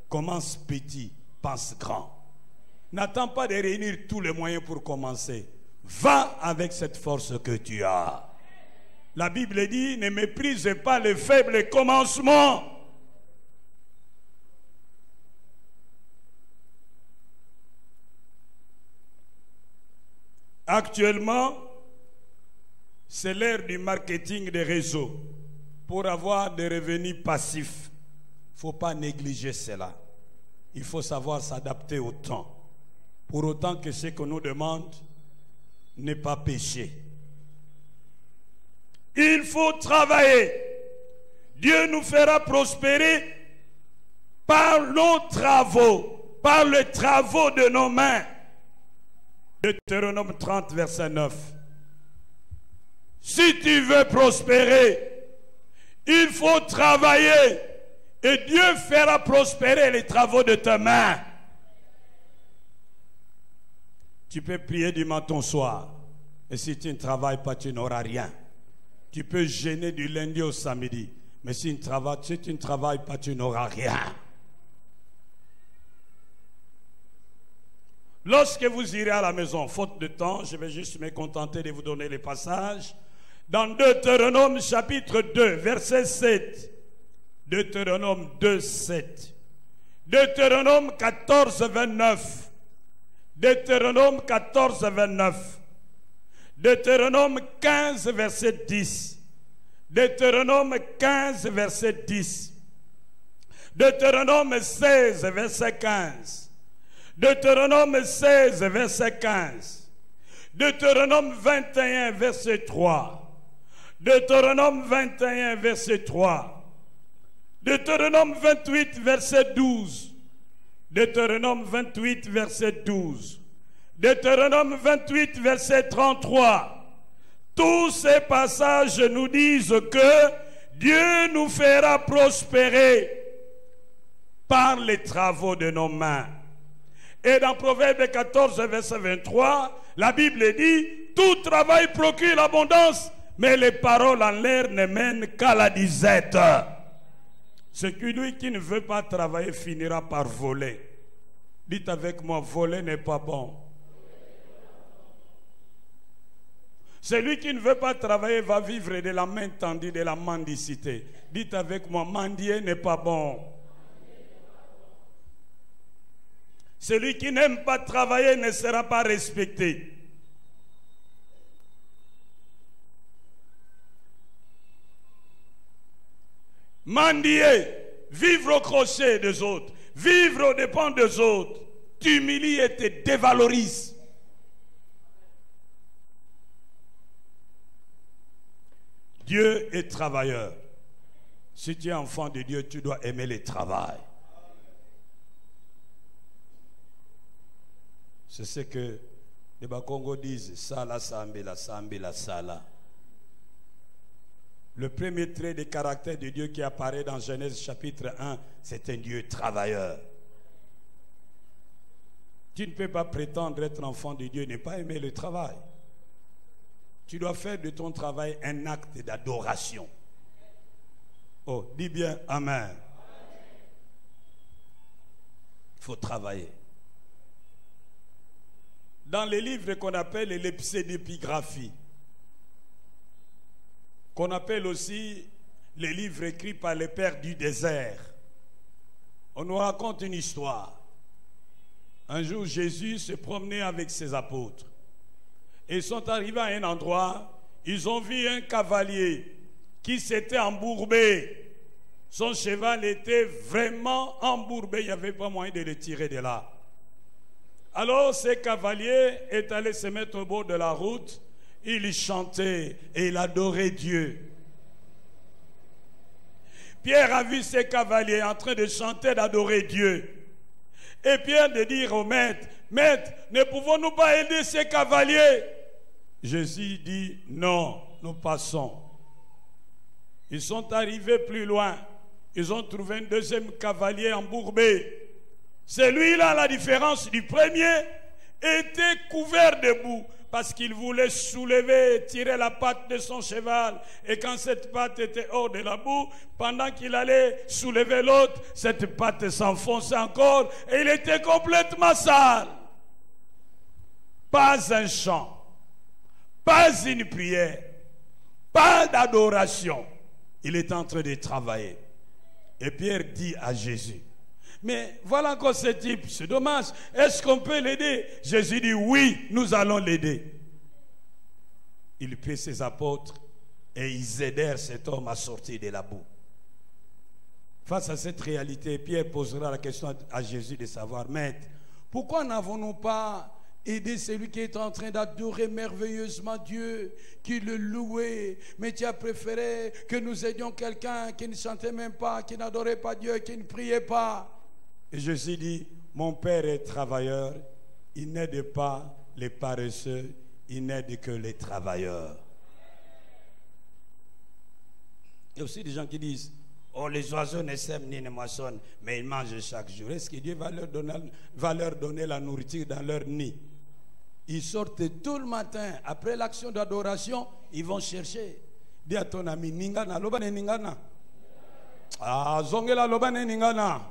Commence petit, pense grand. N'attends pas de réunir tous les moyens pour commencer. Va avec cette force que tu as. La Bible dit, ne méprise pas les faibles commencements. Actuellement, c'est l'ère du marketing des réseaux pour avoir des revenus passifs. Il ne faut pas négliger cela. Il faut savoir s'adapter au temps. Pour autant que ce qu'on nous demande n'est pas péché. Il faut travailler. Dieu nous fera prospérer par nos travaux, par les travaux de nos mains. Deutéronome 30, verset 9. Si tu veux prospérer, il faut travailler et Dieu fera prospérer les travaux de tes mains. Tu peux prier du matin au soir et si tu ne travailles pas, tu n'auras rien. Tu peux jeûner du lundi au samedi, mais si tu ne travailles pas, tu n'auras rien. Lorsque vous irez à la maison, faute de temps, je vais juste me contenter de vous donner les passages. Dans Deutéronome chapitre 2, verset 7. Deutéronome 2, 7. Deutéronome 14, 29. Deutéronome 14, 29. Deutéronome 15, verset 10. Deutéronome 15, verset 10. Deutéronome 16, verset 15. Deutéronome 16, verset 15. Deutéronome 21, verset 3. Deutéronome 21, verset 3. Deutéronome 28, verset 12. Deutéronome 28, verset 12. Deutéronome 28, verset 33. Tous ces passages nous disent que Dieu nous fera prospérer par les travaux de nos mains. Et dans Proverbe 14, verset 23, la Bible dit, tout travail procure l'abondance, mais les paroles en l'air ne mènent qu'à la disette. Celui qui ne veut pas travailler finira par voler. Dites avec moi, voler n'est pas bon. Celui qui ne veut pas travailler va vivre de la main tendue, de la mendicité. Dites avec moi, mendier n'est pas bon. Celui qui n'aime pas travailler ne sera pas respecté. Mendier, vivre au crochet des autres, vivre aux dépens des autres, t'humilie et te dévalorise. Dieu est travailleur. Si tu es enfant de Dieu, tu dois aimer le travail. C'est ce que les Bakongo disent, Sala Sambela, Sambela Sala. Le premier trait de caractère de Dieu qui apparaît dans Genèse chapitre 1, c'est un Dieu travailleur. Tu ne peux pas prétendre être enfant de Dieu et ne pas aimer le travail. Tu dois faire de ton travail un acte d'adoration. Oh, dis bien Amen. Il faut travailler. Dans les livres qu'on appelle les pséudépigraphies, qu'on appelle aussi les livres écrits par les pères du désert, on nous raconte une histoire. Un jour, Jésus se promenait avec ses apôtres. Et ils sont arrivés à un endroit, ils ont vu un cavalier qui s'était embourbé. Son cheval était vraiment embourbé. Il n'y avait pas moyen de le tirer de là. Alors, ce cavalier est allé se mettre au bord de la route. Il chantait et il adorait Dieu. Pierre a vu ce cavalier en train de chanter, d'adorer Dieu. Et Pierre de dire au maître, « Maître, ne pouvons-nous pas aider ce cavalier ?» Jésus dit, « Non, nous passons. » Ils sont arrivés plus loin. Ils ont trouvé un deuxième cavalier embourbé. Celui-là, à la différence du premier, était couvert de boue parce qu'il voulait soulever, tirer la patte de son cheval. Et quand cette patte était hors de la boue, pendant qu'il allait soulever l'autre, cette patte s'enfonçait encore et il était complètement sale. Pas un chant, pas une prière, pas d'adoration. Il est en train de travailler. Et Pierre dit à Jésus, mais voilà encore ce type, c'est dommage, est-ce qu'on peut l'aider? Jésus dit, oui, nous allons l'aider. Il prit ses apôtres et ils aidèrent cet homme à sortir de la boue. Face à cette réalité, Pierre posera la question à Jésus de savoir, Maître, pourquoi n'avons-nous pas aidé celui qui est en train d'adorer merveilleusement Dieu, qui le louait, mais tu as préféré que nous aidions quelqu'un qui ne chantait même pas, qui n'adorait pas Dieu, qui ne priait pas? Et Jésus dit, mon Père est travailleur, il n'aide pas les paresseux, il n'aide que les travailleurs. Il y a aussi des gens qui disent, oh, les oiseaux ne sèment ni ne moissonnent, mais ils mangent chaque jour. Est-ce que Dieu va leur donner la nourriture dans leur nid? Ils sortent tout le matin, après l'action d'adoration, ils vont chercher. Dis à ton ami, Ningana, lobane Ningana. Ah, zongela lobane Ningana.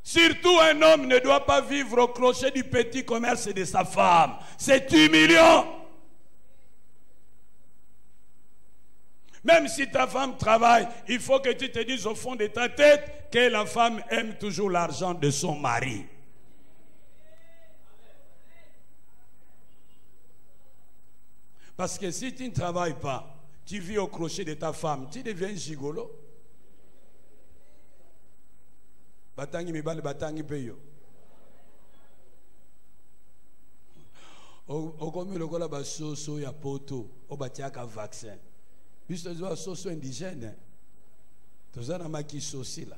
Surtout un homme ne doit pas vivre au crochet du petit commerce de sa femme. C'est humiliant. Même si ta femme travaille, il faut que tu te dises au fond de ta tête que la femme aime toujours l'argent de son mari. Parce que si tu ne travailles pas, tu vis au crochet de ta femme, tu deviens gigolo. Batangi mibale batangi peyo. Okomi lokola basoso ya poto, obatiaka vaccin. Puisque tu as soso indigène, tu as maki sosi là.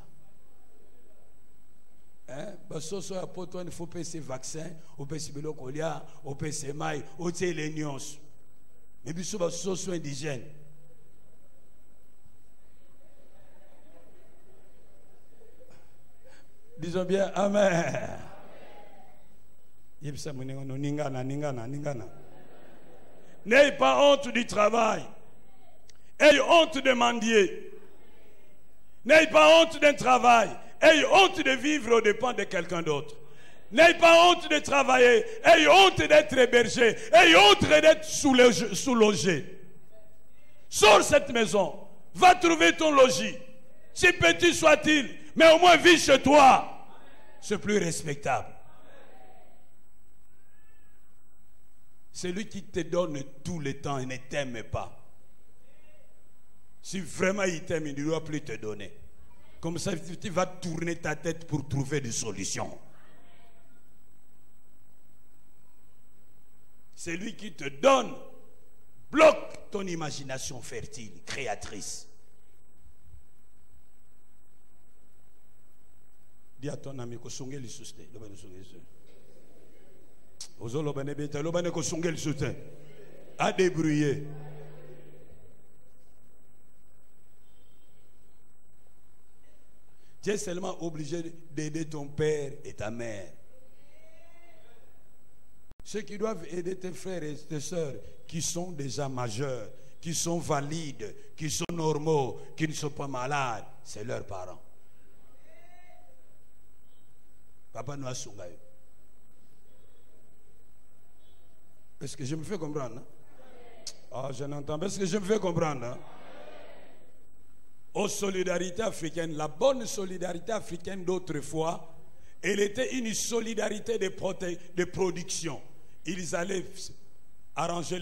Basoso ya poto il faut payer vaccin, au payer bilokolia, au payer mai, au payer les nuances. Mais biso basoso indigène. Disons bien Amen. N'ayez pas honte du travail. Ayez honte de mendier. N'ayez pas honte d'un travail. Ayez honte de vivre aux dépens de quelqu'un d'autre. N'ayez pas honte de travailler. Ayez honte d'être hébergé. Ayez honte d'être sous-logé. Sors cette maison. Va trouver ton logis. Si petit soit-il, mais au moins vis chez toi. C'est plus respectable. Celui qui te donne tout le temps et ne t'aime pas. Si vraiment il t'aime, il ne doit plus te donner. Comme ça, tu vas tourner ta tête pour trouver des solutions. Celui qui te donne bloque ton imagination fertile, créatrice. Dis à ton ami que songe le soutien. À débrouiller. Tu es seulement obligé d'aider ton père et ta mère. Ceux qui doivent aider tes frères et tes sœurs qui sont déjà majeurs, qui sont valides, qui sont normaux, qui ne sont pas malades, c'est leurs parents. Papa nous a songer. Est-ce que je me fais comprendre? Ah, je n'entends pas. Est-ce que je me fais comprendre? Aux solidarités africaines, la bonne solidarité africaine d'autrefois, elle était une solidarité de production. Ils allaient arranger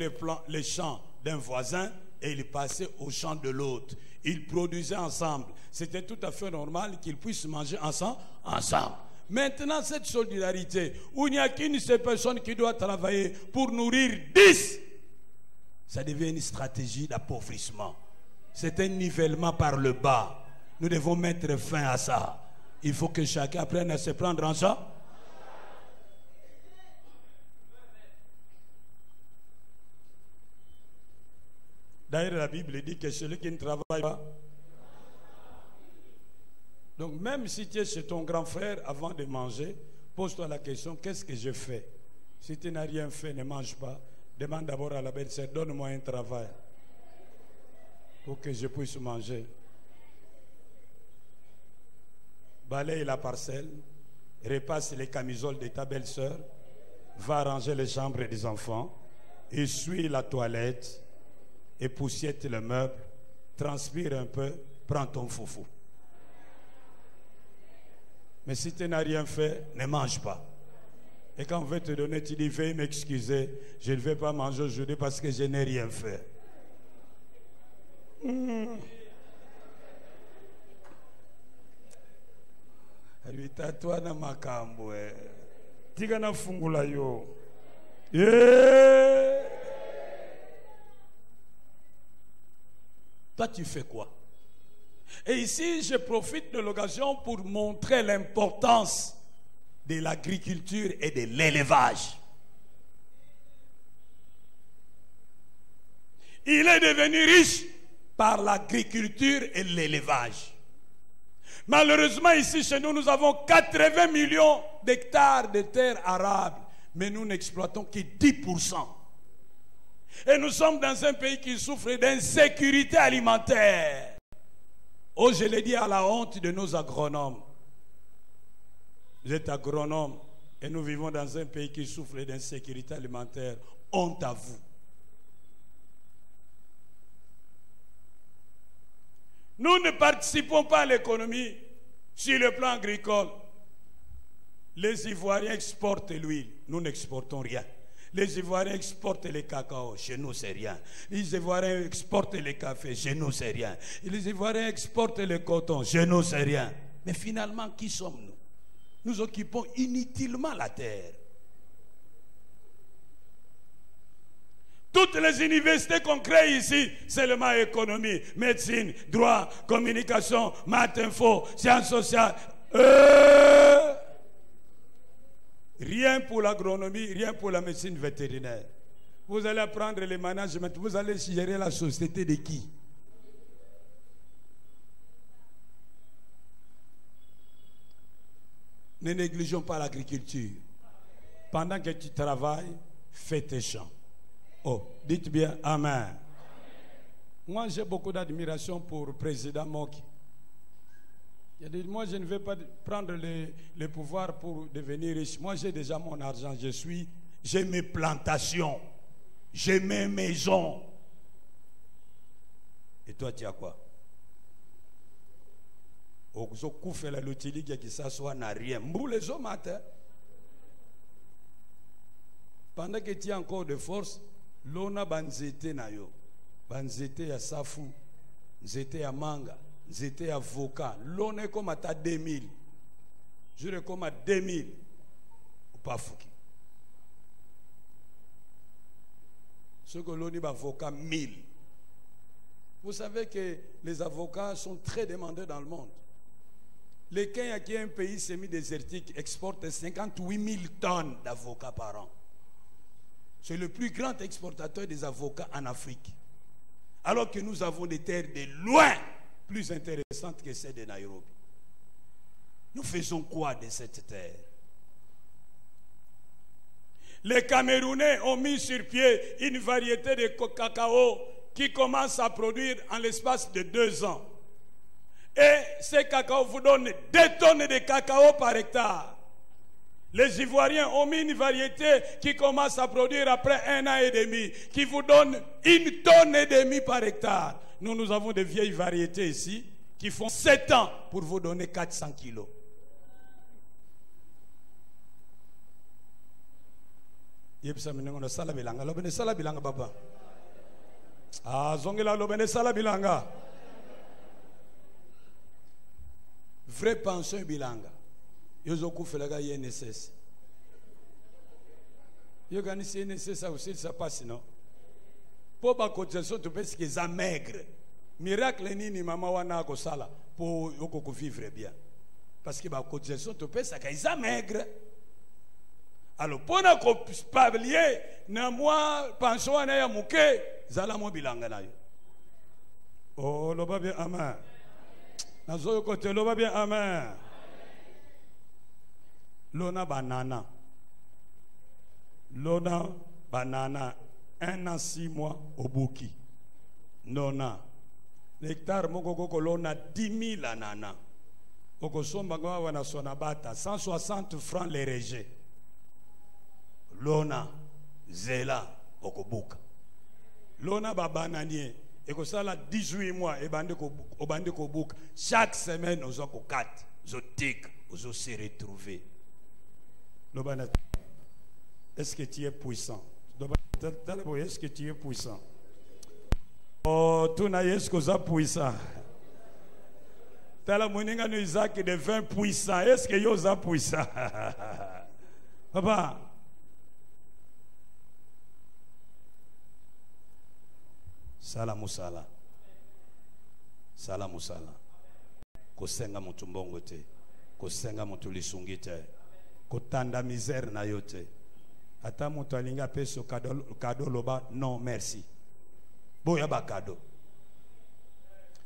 les champs d'un voisin et ils passaient au champ de l'autre. Ils produisaient ensemble. C'était tout à fait normal qu'ils puissent manger ensemble. Maintenant, cette solidarité, où il n'y a qu'une seule personne qui doit travailler pour nourrir 10, ça devient une stratégie d'appauvrissement. C'est un nivellement par le bas. Nous devons mettre fin à ça. Il faut que chacun apprenne à se prendre en charge. D'ailleurs, la Bible dit que celui qui ne travaille pas. Donc, même si tu es chez ton grand frère, avant de manger, pose-toi la question, qu'est-ce que je fais? Si tu n'as rien fait, ne mange pas. Demande d'abord à la belle-sœur, donne-moi un travail pour que je puisse manger. Balaye la parcelle, repasse les camisoles de ta belle-sœur, va ranger les chambres des enfants, essuie la toilette, époussiette le meuble, transpire un peu, prends ton foufou. Mais si tu n'as rien fait, ne mange pas. Et quand on veut te donner, tu dis, veuillez m'excuser, je ne vais pas manger aujourd'hui parce que je n'ai rien fait. Toi na makambo tika na fungula yo. Toi tu fais quoi? Et ici je profite de l'occasion pour montrer l'importance de l'agriculture et de l'élevage. Il est devenu riche par l'agriculture et l'élevage. Malheureusement, ici chez nous, nous avons 80 millions d'hectares de terres arables, mais nous n'exploitons que 10%. Et nous sommes dans un pays qui souffre d'insécurité alimentaire. Oh, je l'ai dit à la honte de nos agronomes. Vous êtes agronome et nous vivons dans un pays qui souffre d'insécurité alimentaire. Honte à vous. Nous ne participons pas à l'économie sur le plan agricole. Les Ivoiriens exportent l'huile, nous n'exportons rien. Les Ivoiriens exportent le cacao, chez nous c'est rien. Les Ivoiriens exportent le café, chez nous c'est rien. Les Ivoiriens exportent le coton, chez nous c'est rien. Mais finalement, qui sommes-nous? Nous occupons inutilement la terre. Toutes les universités qu'on crée ici, seulement économie, médecine, droit, communication, maths, info, sciences sociales. Rien pour l'agronomie, rien pour la médecine vétérinaire. Vous allez apprendre le management, vous allez gérer la société de qui? Ne négligeons pas l'agriculture. Pendant que tu travailles, fais tes champs. Oh, dites bien Amen. Moi, j'ai beaucoup d'admiration pour le président Moki. Il a dit, moi, je ne vais pas prendre le pouvoir pour devenir riche. Moi, j'ai déjà mon argent. J'ai mes plantations. J'ai mes maisons. Et toi, tu as quoi? La lotili qui s'assoit n'a rien. Les hommes matin. Pendant que tu as encore de force, l'on banzete na yo. Banzete ya safu, nzete ya manga, nzete ya avocat. L'on est comme à 2000. Je le comme à 2000. Ou pas fouki. Ce que l'on est avocat 1000. Vous savez que les avocats sont très demandés dans le monde. Le Kenya, qui est un pays semi-désertique, exporte 58 000 tonnes d'avocats par an. C'est le plus grand exportateur des avocats en Afrique. Alors que nous avons des terres de loin plus intéressantes que celles de Nairobi. Nous faisons quoi de cette terre? Les Camerounais ont mis sur pied une variété de cacao qui commence à produire en l'espace de 2 ans. Et ces cacao vous donnent 2 tonnes de cacao par hectare. Les Ivoiriens ont mis une variété qui commence à produire après 1 an et demi, qui vous donne 1,5 tonnes par hectare. Nous avons des vieilles variétés ici qui font 7 ans pour vous donner 400 kilos. Ah, zongela lobene sala bilanga. Vrai pension bilanga. Yozoku felaga INSS. Yogani si INSS ça aussi ça passe non. Pour ba cotisation tu penses que ça maigre. Miracle nini mama wana ko sala pour yoko vivre bien. Parce que ba cotisation tu penses que ça maigre. Alors pour na ko pablier na moi pension na ya muke zala mo bilanga na yo. Oh loba bien amen. Na zo côté loba bien amen. Lona banana. Lona banana 1 an 6 mois au Bouki. Nona. L'hectare moko lona 10 000 anana. Oko somba ngwa wana sonabata 160 francs les rejets. Lona zela okobuka. Lona babananie eko sala 18 mois e bande ko buka. Chaque semaine aux oko 4 zotik aux se retrouver. Lobana, est-ce que tu es puissant? Est-ce que tu es puissant? Oh, tu n'as est-ce que tu es puissant? Tala moninga no Isaac devint puissant. Est-ce que tu es puissant? Papa. Salamusala. Salamusala. Kosenga mutu mbongo te. Kosenga mutu lisungi te. Kotanda misère na yote. Ata mutu alinga peso kado loba non merci. Boya ba kado.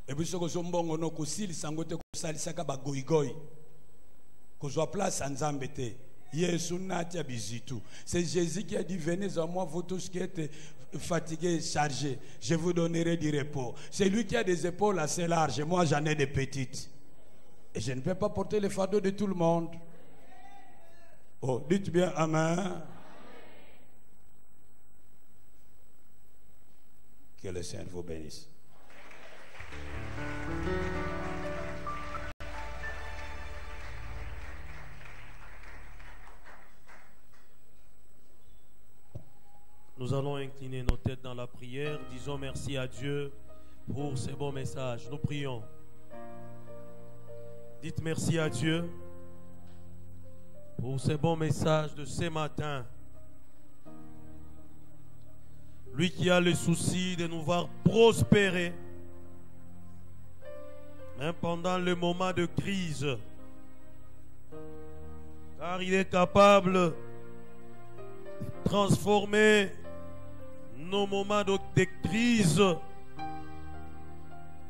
Et puis ce que son mbongo no kusili sangote kusalisaka ba goigoi. Kozwa place nzambe te. Yesu natia bizitu. C'est Jésus qui a dit venez à moi vous tous qui êtes fatigués, chargés, je vous donnerai du repos. C'est lui qui a des épaules assez larges, moi j'en ai des petites. Et je ne peux pas porter les fardeaux de tout le monde. Oh, dites bien amen. Que le Seigneur vous bénisse. Nous allons incliner nos têtes dans la prière. Disons merci à Dieu pour ces bons messages. Nous prions. Dites merci à Dieu pour ces bons messages de ce matin. Lui qui a le souci de nous voir prospérer, même pendant le moment de crise. Car il est capable de transformer nos moments de crise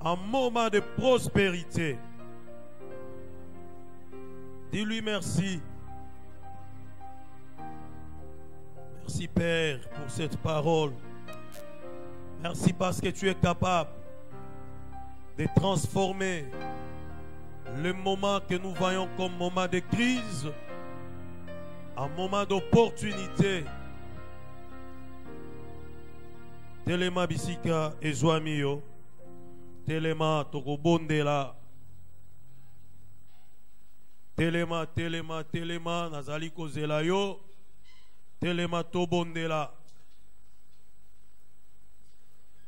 en moments de prospérité. Dis-lui merci. Merci Père pour cette parole. Merci parce que tu es capable de transformer le moment que nous voyons comme moment de crise en moment d'opportunité. Telema bisika ezwamiyo. Telema tokobondela. Telema nazali kozela yo. Telema tobondela.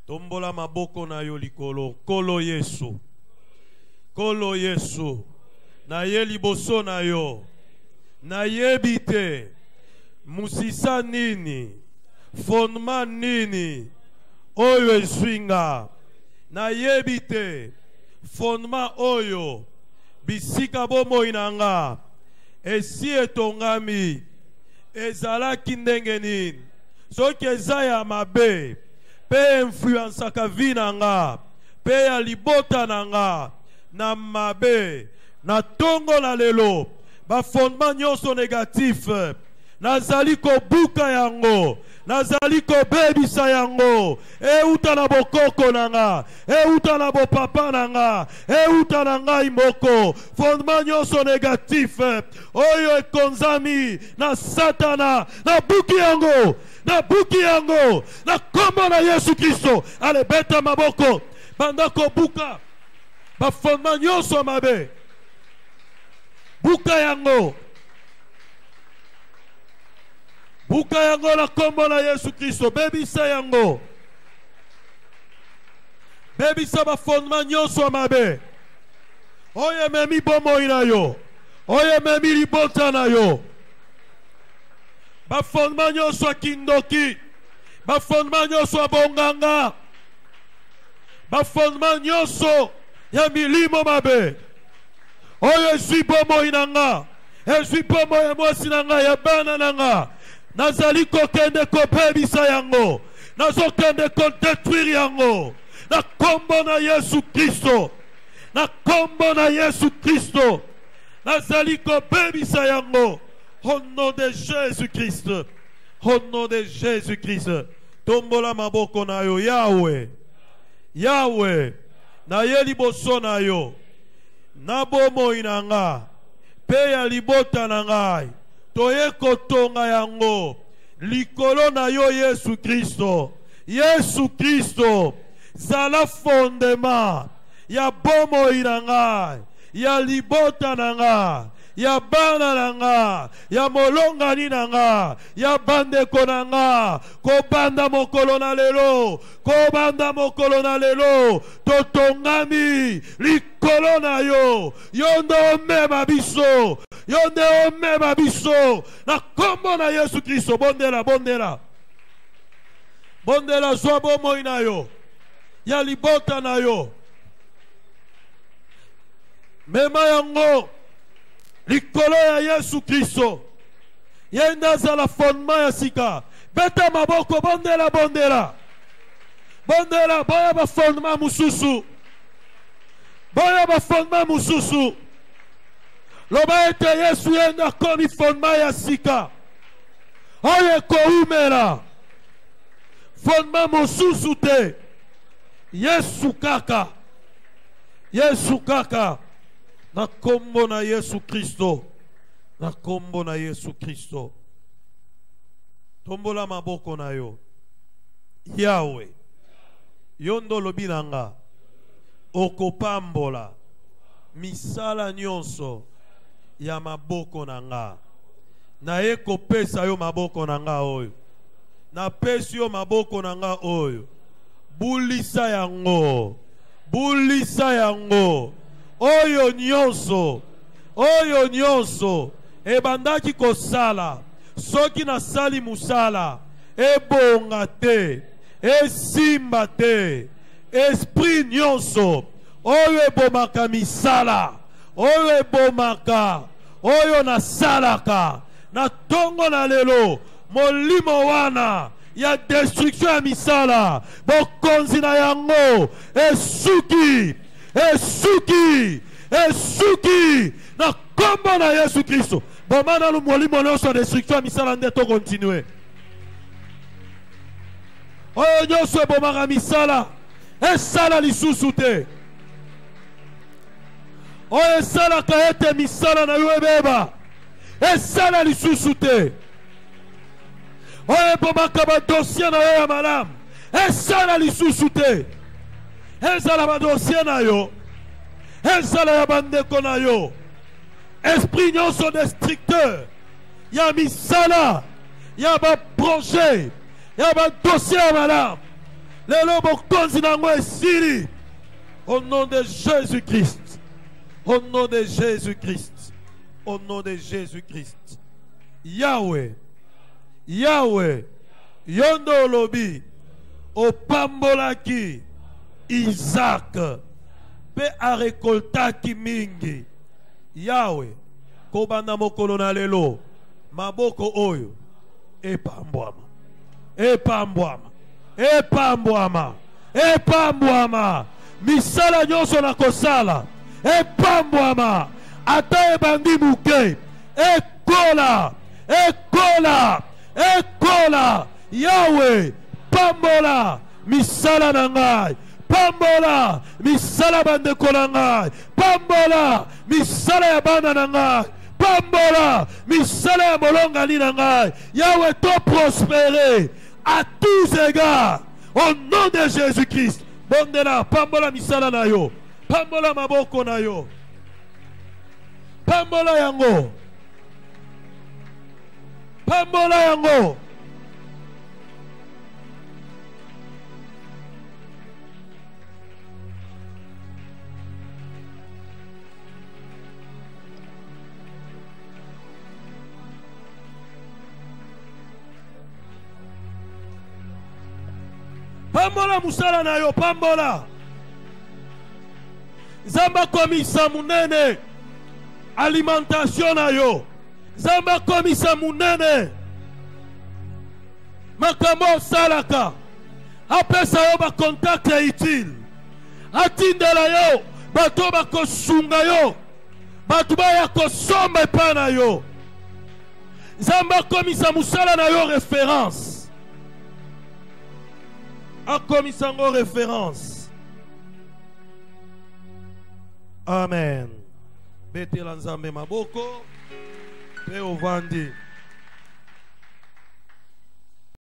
Tombola maboko na yo likolo. Kolo Yesu. Kolo Yesu. Na ye liboso na yo. Na yebite. Musisa nini. Fondement nini. Oyo eswinga. Na yebite. Fondement oyo. Bisika bomo inanga. Esi etongami. Ezalaki ndenge nini. Soki eza ya mabe. Pe influence ka vi nanga. Pe ya libota nanga. Na mabe. Na tongo na lelo. Ba fondement nyonso négatif. Nazali ko buka yango. Nazali ko bebisa yango. E uta na bokoko nanga. E uta na bo papa nanga. E uta na ngai moko. Fondement nyonso négatif. Oyo ekonzami na satana. Na buki yango. Na buki yango. Na kombo na Yesu Kristo. Ale beta maboko. Banda ko buka. Ba fondement nyonso mabe. Buka yango. Buka yango la kombo na Yesu Kristo. Bebisa yango. bebisa ba fondement nyonso mabe oyo memi bomoi na yo oyo memi libota na yo ba fondement nyonso kindoki ba fondement nyonso bonganga ba fondement nyonso ya milimo mabe oyo ezwi bomoi na nga ezwi bomoi ya mwasi na nga ya bana na nga nazali kokende kobebisa yango nazokende kodetruire yango na kombo na Yesu Kristo na kombo na Yesu Kristo nazali kobebisa yango au nom de Jésus-Christ au nom de Jésus-Christ tombola maboko na yo Yahweh Yahweh na ye liboso na yo na bomoi na nga pe ya libota na ngai toye kotonga yango likolo na yo Yesu Kristo Yesu Kristo zala fondement ya bomoi na ngai ya libota na ngai ya bana na nga ya molongani na nga ya bandeko na nga kobanda mokolo na lelo kobanda mokolo na lelo totongami likolo na yo yonde omema biso yonde omema biso na kombo na Yesu Kristo bondela bondela bondela zwa bomoi na yo ya libota na yo mema yango likolo ya Yesu Kristo yenda zala fondement ya sika beta maboko bondela bondela bondela boya ba fondement mususu boya ba fondement mususu loba ete Yesu yenda komi fondement ya sika oye koumela fondement mususu te Yesu kaka na kombo na Yesu Kristo na kombo na Yesu Kristo tombola maboko na yo Yahweh yondo lobi nanga okopambola misala nyonso ya maboko nanga na ye kopesa yo maboko nanga oyo na pesi yo maboko nanga oyo bulisa yango oyo nyonso ebandaki kosala soki nasali musala ebonga te esimba te esprit nyonso oyo ebomaka misala oyo ebomaka oyo nasalaka na tongo na lelo molimo wana ya destruction ya misala bokonzi na yango esuki na kombo na Yesu Kristo bomana lu molimo nyonso destruction ya misala nde to continue oyo nyonso ebomaka misala esala lisusu te oyo esalaka ete misala na yo ebeba esala lisusu te oyo ebomaka badossier na yo ya malamu esala lisusu te ezala badossier na yo ezala ya bandeko na yo esprit nyonso destructeur ya misala ya baprojet ya badossier ya malamu lelo bokonzi nango esili au nom de Jésus-Christ au nom de Jésus-Christ au nom de Jésus-Christ Yahweh yondo olobi opambolaki Isaac pe arekoltaki mingi Yahweh kobanda mokolo na lelo maboko oyo epambwama misala nyonso na kosala epambwama ata ebandi muke ekola Yahweh pambola misala na ngai pambola misala bandeko na ngai pambola misala ya bana na ngai pambola misala ya molongani na ngai Yahweh to prospérer à tous égards au nom de Jésus-Christ bondela pambola misala na yo pambola maboko na yo pambola yango Pambola musala na yo, pambola. Zamba komisa munene. Alimentation na yo. Zamba komisa munene. Makambo salaka. Apesa yo ba contact utile. Atindela yo. Bato bako sunga yo. Bato baya kosomba pana yo. Zamba komisa musala na yo référence. A komisa ngo référence. Amen. Betela nzambe maboko. Pe ovandi.